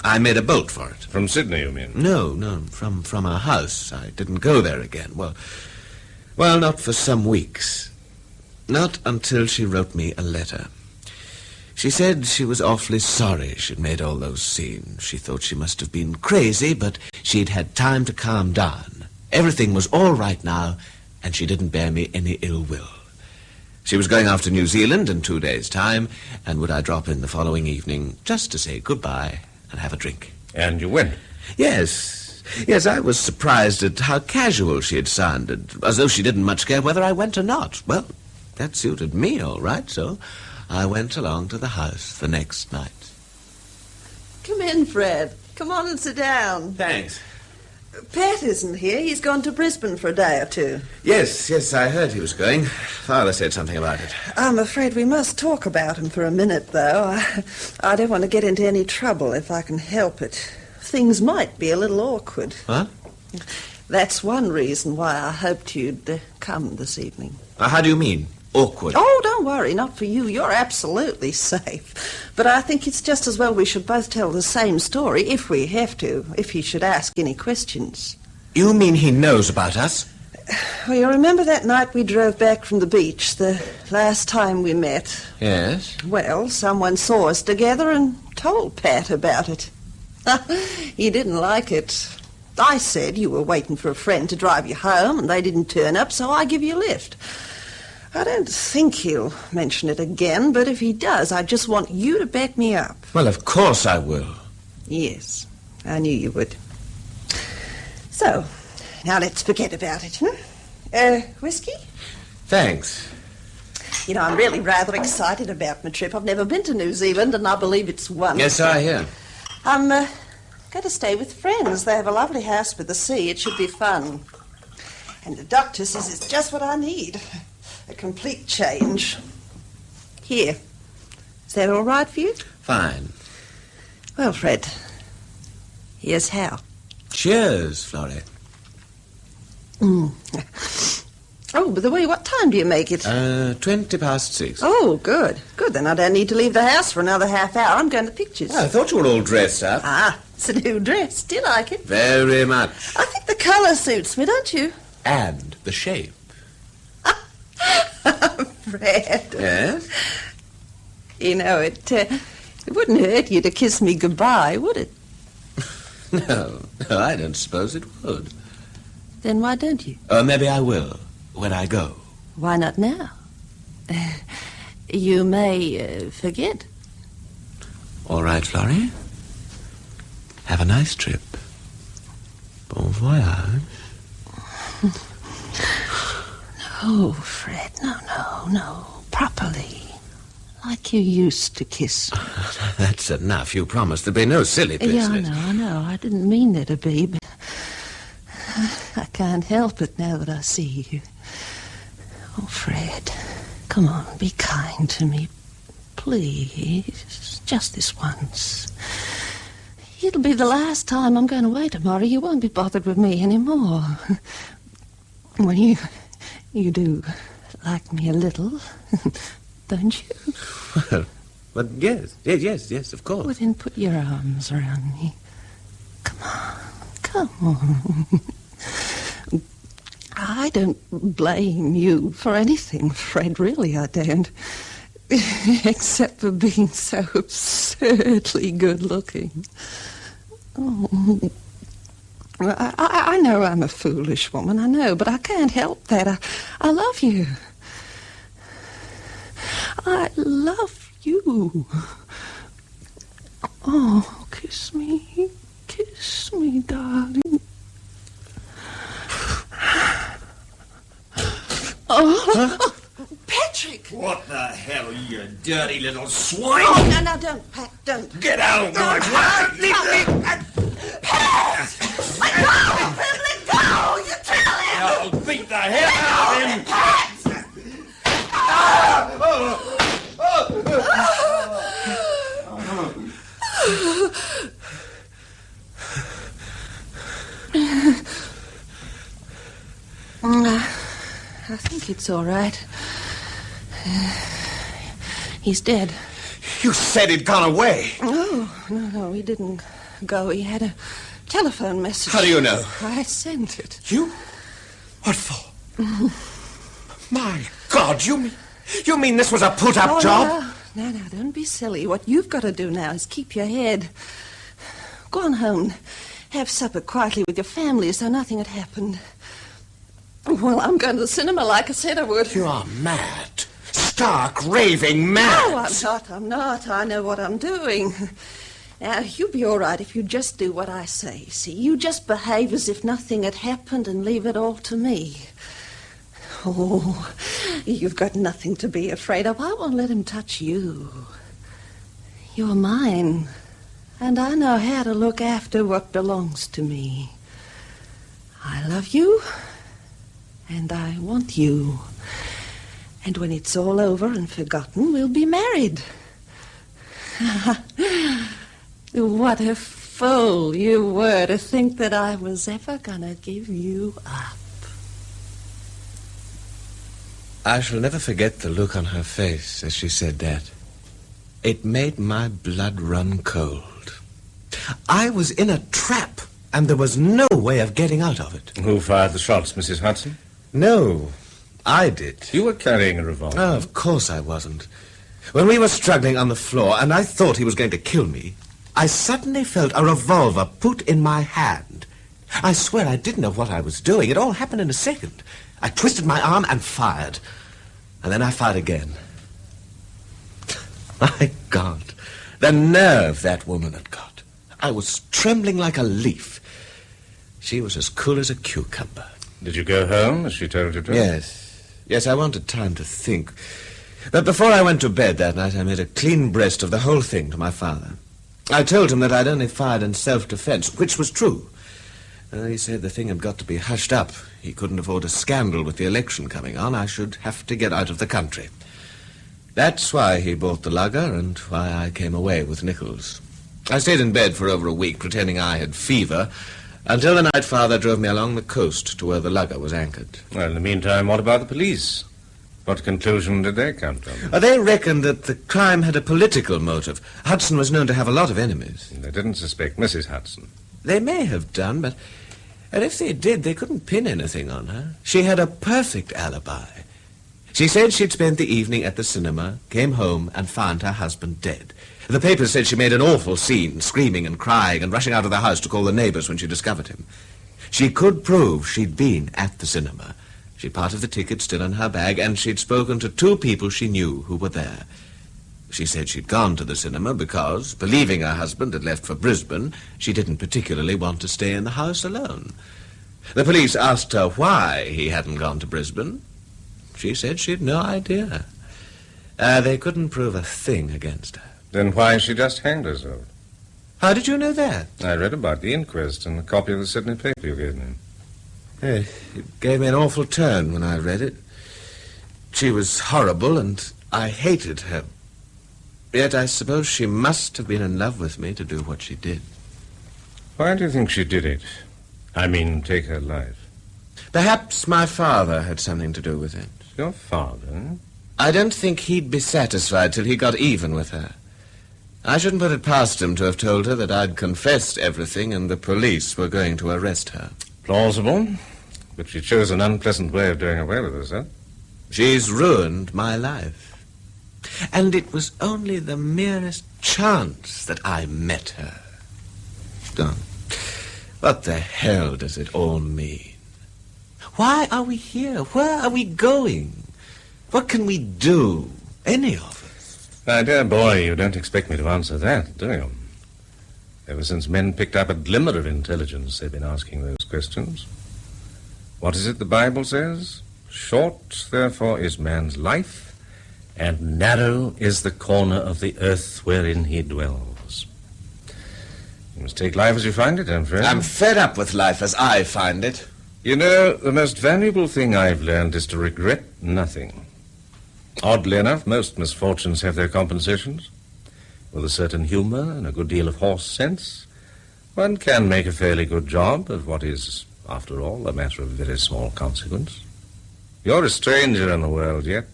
I made a bolt for it. From Sydney, you mean? No, from our house. I didn't go there again. Well, not for some weeks. Not until she wrote me a letter. She said she was awfully sorry she'd made all those scenes. She thought she must have been crazy, but she'd had time to calm down. Everything was all right now, and she didn't bear me any ill will. She was going off to New Zealand in 2 days' time, and would I drop in the following evening just to say goodbye and have a drink. And you went? Yes, I was surprised at how casual she had sounded, as though she didn't much care whether I went or not. Well, that suited me all right, so I went along to the house the next night. Come in, Fred. Come on and sit down. Thanks. Pat isn't here. He's gone to Brisbane for a day or two. Yes, I heard he was going. Father said something about it. I'm afraid we must talk about him for a minute, though. I don't want to get into any trouble if I can help it. Things might be a little awkward. Huh? That's one reason why I hoped you'd come this evening. How do you mean, awkward? Oh, don't worry, not for you. You're absolutely safe. But I think it's just as well we should both tell the same story, if we have to, if he should ask any questions. You mean he knows about us? Well, you remember that night we drove back from the beach, the last time we met? Yes. Well, someone saw us together and told Pat about it. He didn't like it. I said you were waiting for a friend to drive you home, and they didn't turn up, so I give you a lift. I don't think he'll mention it again, but if he does, I just want you to back me up. Well, of course I will. Yes, I knew you would. So, now let's forget about it, whiskey? Thanks. You know, I'm really rather excited about my trip. I've never been to New Zealand, and I believe it's wonderful. Yes, I hear. I'm going to stay with friends. They have a lovely house by the sea. It should be fun. And the doctor says it's just what I need. A complete change. Here. Is that all right for you? Fine. Well, Fred, here's how. Cheers, Florrie. Oh, by the way, what time do you make it? 6:20. Oh, good. Good, then I don't need to leave the house for another half hour. I'm going to pictures. Well, I thought you were all dressed up. Ah, it's a new dress. Do you like it? Very much. I think the colour suits me, don't you? And the shape. Fred. Yes? You know, it wouldn't hurt you to kiss me goodbye, would it? No, I don't suppose it would. Then why don't you? Maybe I will, when I go. Why not now? You may forget. All right, Florrie. Have a nice trip. Bon voyage. No, Fred, no. Properly. Like you used to kiss. That's enough. You promised there'd be no silly business. Yeah, I know. I didn't mean there to be, but I can't help it now that I see you. Oh, Fred, come on, be kind to me. Please, just this once. It'll be the last time I'm going away tomorrow. You won't be bothered with me anymore. Well, you do like me a little, don't you? Well, yes, of course. Well, then put your arms around me. Come on. I don't blame you for anything, Fred, really I don't. Except for being so absurdly good-looking. Oh. I know I'm a foolish woman, I know, but I can't help that. I love you. I love you. Oh, kiss me, darling. Oh, huh? Patrick! What the hell, you dirty little swine? Oh, no, don't, Pat, don't. Get out of my way! Let go! Let go! You tell him! I'll beat the hell out of him! Pat! I think it's all right. He's dead. You said he'd gone away. Oh, no, he didn't go. He had a telephone message. How do you know? I sent it. You? What for? My God, you mean this was a put-up job? No, don't be silly. What you've got to do now is keep your head. Go on home. Have supper quietly with your family as though nothing had happened. Well, I'm going to the cinema like I said I would. You are mad. Stark, raving mad. No, I'm not. I know what I'm doing. You'll be all right if you just do what I say, see? You just behave as if nothing had happened and leave it all to me. Oh, you've got nothing to be afraid of. I won't let him touch you. You're mine, and I know how to look after what belongs to me. I love you, and I want you. And when it's all over and forgotten, we'll be married. What a fool you were to think that I was ever gonna give you up. I shall never forget the look on her face as she said that. It made my blood run cold. I was in a trap, and there was no way of getting out of it. Who fired the shots, Mrs. Hudson? No, I did. You were carrying a revolver. Oh, of course I wasn't. When we were struggling on the floor, and I thought he was going to kill me, I suddenly felt a revolver put in my hand. I swear I didn't know what I was doing. It all happened in a second. I twisted my arm and fired. And then I fired again. My God, the nerve that woman had got. I was trembling like a leaf. She was as cool as a cucumber. Did you go home, as she told you to? Yes, I wanted time to think. But before I went to bed that night, I made a clean breast of the whole thing to my father. I told him that I'd only fired in self-defense, which was true. He said the thing had got to be hushed up. He couldn't afford a scandal with the election coming on. I should have to get out of the country. That's why he bought the lugger and why I came away with Nichols. I stayed in bed for over a week, pretending I had fever, until the night Father drove me along the coast to where the lugger was anchored. Well, in the meantime, what about the police? What conclusion did they come to? They reckoned that the crime had a political motive. Hudson was known to have a lot of enemies. They didn't suspect Mrs. Hudson. They may have done, but if they did, they couldn't pin anything on her. She had a perfect alibi. She said she'd spent the evening at the cinema, came home, and found her husband dead. The papers said she made an awful scene, screaming and crying and rushing out of the house to call the neighbors when she discovered him. She could prove she'd been at the cinema. She'd part of the ticket still in her bag, and she'd spoken to 2 people she knew who were there. She said she'd gone to the cinema because, believing her husband had left for Brisbane, she didn't particularly want to stay in the house alone. The police asked her why he hadn't gone to Brisbane. She said she'd no idea. They couldn't prove a thing against her. Then why she just hanged herself? How did you know that? I read about the inquest in a copy of the Sydney paper you gave me. It gave me an awful turn when I read it. She was horrible, and I hated her. Yet I suppose she must have been in love with me to do what she did. Why do you think she did it? I mean, take her life. Perhaps my father had something to do with it. Your father? I don't think he'd be satisfied till he got even with her. I shouldn't put it past him to have told her that I'd confessed everything and the police were going to arrest her. Plausible, but she chose an unpleasant way of doing away with herself. She's ruined my life. And it was only the merest chance that I met her. Don, what the hell does it all mean? Why are we here? Where are we going? What can we do? Any of us? My dear boy, you don't expect me to answer that, do you? Ever since men picked up a glimmer of intelligence, they've been asking those questions. What is it the Bible says? Short, therefore, is man's life, and narrow is the corner of the earth wherein he dwells. You must take life as you find it, I'm afraid. I'm fed up with life as I find it. You know, the most valuable thing I've learned is to regret nothing. Oddly enough, most misfortunes have their compensations. With a certain humor and a good deal of horse sense, one can make a fairly good job of what is, after all, a matter of very small consequence. You're a stranger in the world yet.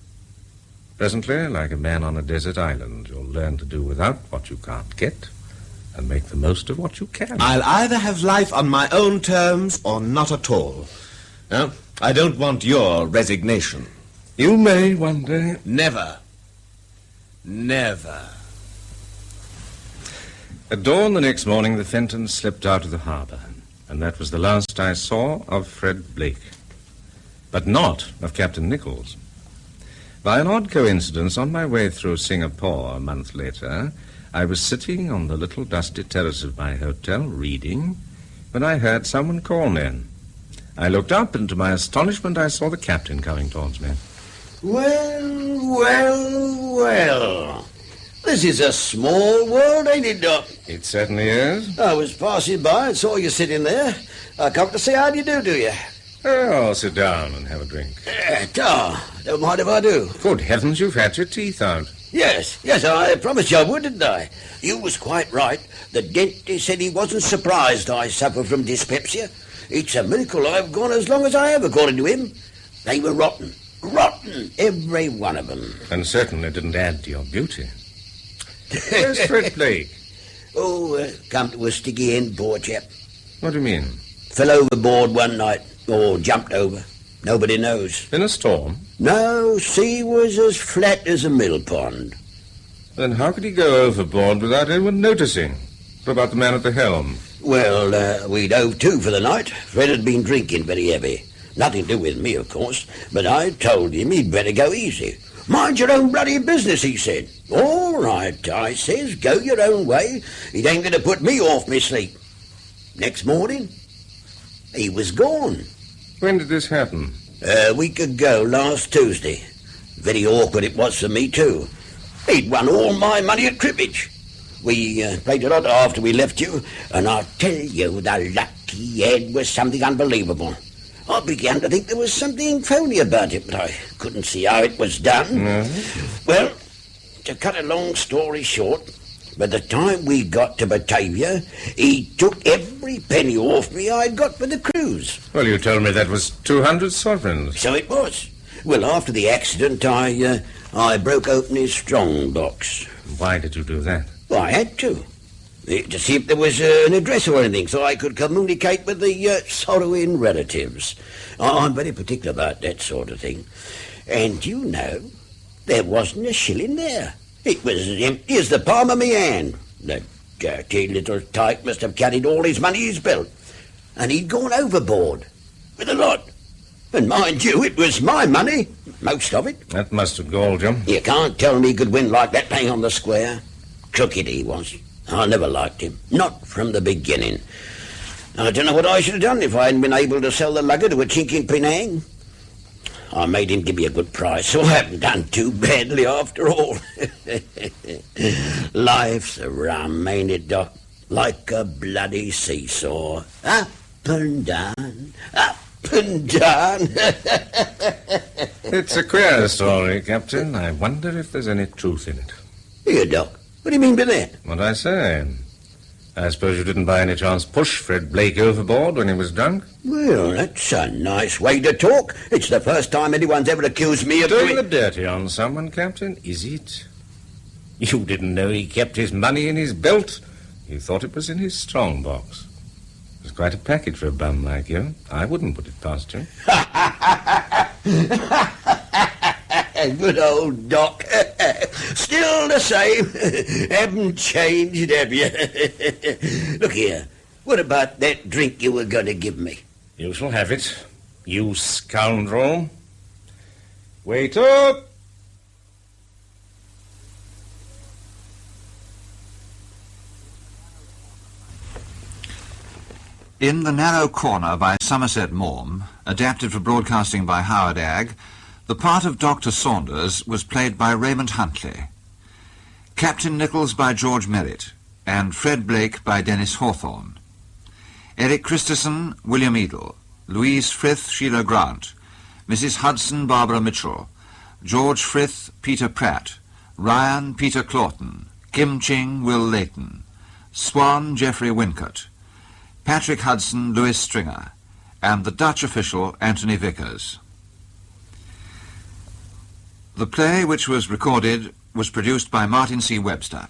Presently, like a man on a desert island, you'll learn to do without what you can't get and make the most of what you can. I'll either have life on my own terms or not at all. No, I don't want your resignation. You may one day. Never. Never. At dawn the next morning, the Fentons slipped out of the harbour, and that was the last I saw of Fred Blake. But not of Captain Nichols. By an odd coincidence, on my way through Singapore a month later, I was sitting on the little dusty terrace of my hotel reading when I heard someone call me. I looked up, and to my astonishment I saw the captain coming towards me. Well. This is a small world, ain't it, Doc? It certainly is. I was passing by and saw you sitting there. I come to say how do you do you? Oh, sit down and have a drink. Don't mind if I do. Good heavens, you've had your teeth out. Yes, I promised you I would, didn't I? You was quite right. The dentist said he wasn't surprised I suffer from dyspepsia. It's a miracle I've gone as long as I have, according to him. They were rotten. Rotten, every one of them. And certainly didn't add to your beauty. Where's Fred Blake? Come to a sticky end, poor chap. What do you mean? Fell overboard one night, or jumped over. Nobody knows. In a storm? No, sea was as flat as a mill pond. Then how could he go overboard without anyone noticing? What about the man at the helm? Well, we dove to for the night. Fred had been drinking very heavy. Nothing to do with me, of course, but I told him he'd better go easy. Mind your own bloody business, he said. All right, I says, go your own way. It ain't going to put me off me sleep. Next morning, he was gone. When did this happen? A week ago, last Tuesday. Very awkward it was for me, too. He'd won all my money at cribbage. We played a lot after we left you, and I tell you, the luck he had was something unbelievable. I began to think there was something phony about it, but I couldn't see how it was done. Well, to cut a long story short, by the time we got to Batavia, he took every penny off me I'd got for the cruise. Well, you told me that was 200 sovereigns. So it was. Well, after the accident, I broke open his strong box. Why did you do that? Well, I had to see if there was an address or anything so I could communicate with the sorrowing relatives. I'm very particular about that sort of thing. And you know, there wasn't a shilling there. It was as empty as the palm of my hand. The dirty little tyke must have carried all his money in his belt. And he'd gone overboard with a lot. And mind you, it was my money, most of it. That must have galled you. You can't tell me he could win like that playing on the square. Crooked he was. I never liked him. Not from the beginning. I don't know what I should have done if I hadn't been able to sell the lugger to a chink in Penang. I made him give me a good price, so I haven't done too badly after all. Life's a rum, ain't it, Doc? Like a bloody seesaw. Up and down, up and down. It's a queer story, Captain. I wonder if there's any truth in it. Here, Doc. What do you mean by that? What I say. I suppose you didn't by any chance push Fred Blake overboard when he was drunk? Well, that's a nice way to talk. It's the first time anyone's ever accused me of doing the dirty on someone, Captain, is it? You didn't know he kept his money in his belt. You thought it was in his strong box. It was quite a package for a bum like you. I wouldn't put it past you. Good old Doc. Still the same. Haven't changed, have you? Look here. What about that drink you were going to give me? You shall have it, you scoundrel. Wait up! In The Narrow Corner by Somerset Maugham, adapted for broadcasting by Howard Agg, the part of Dr. Saunders was played by Raymond Huntley, Captain Nichols by George Merritt, and Fred Blake by Dennis Hawthorne. Erik Christessen, William Edel, Louise Frith, Sheila Grant, Mrs. Hudson, Barbara Mitchell, George Frith, Peter Pratt, Ryan, Peter Clawton, Kim Ching, Will Layton, Swan, Geoffrey Wincott, Patrick Hudson, Louis Stringer, and the Dutch official, Anthony Vickers. The play, which was recorded, was produced by Martin C. Webster.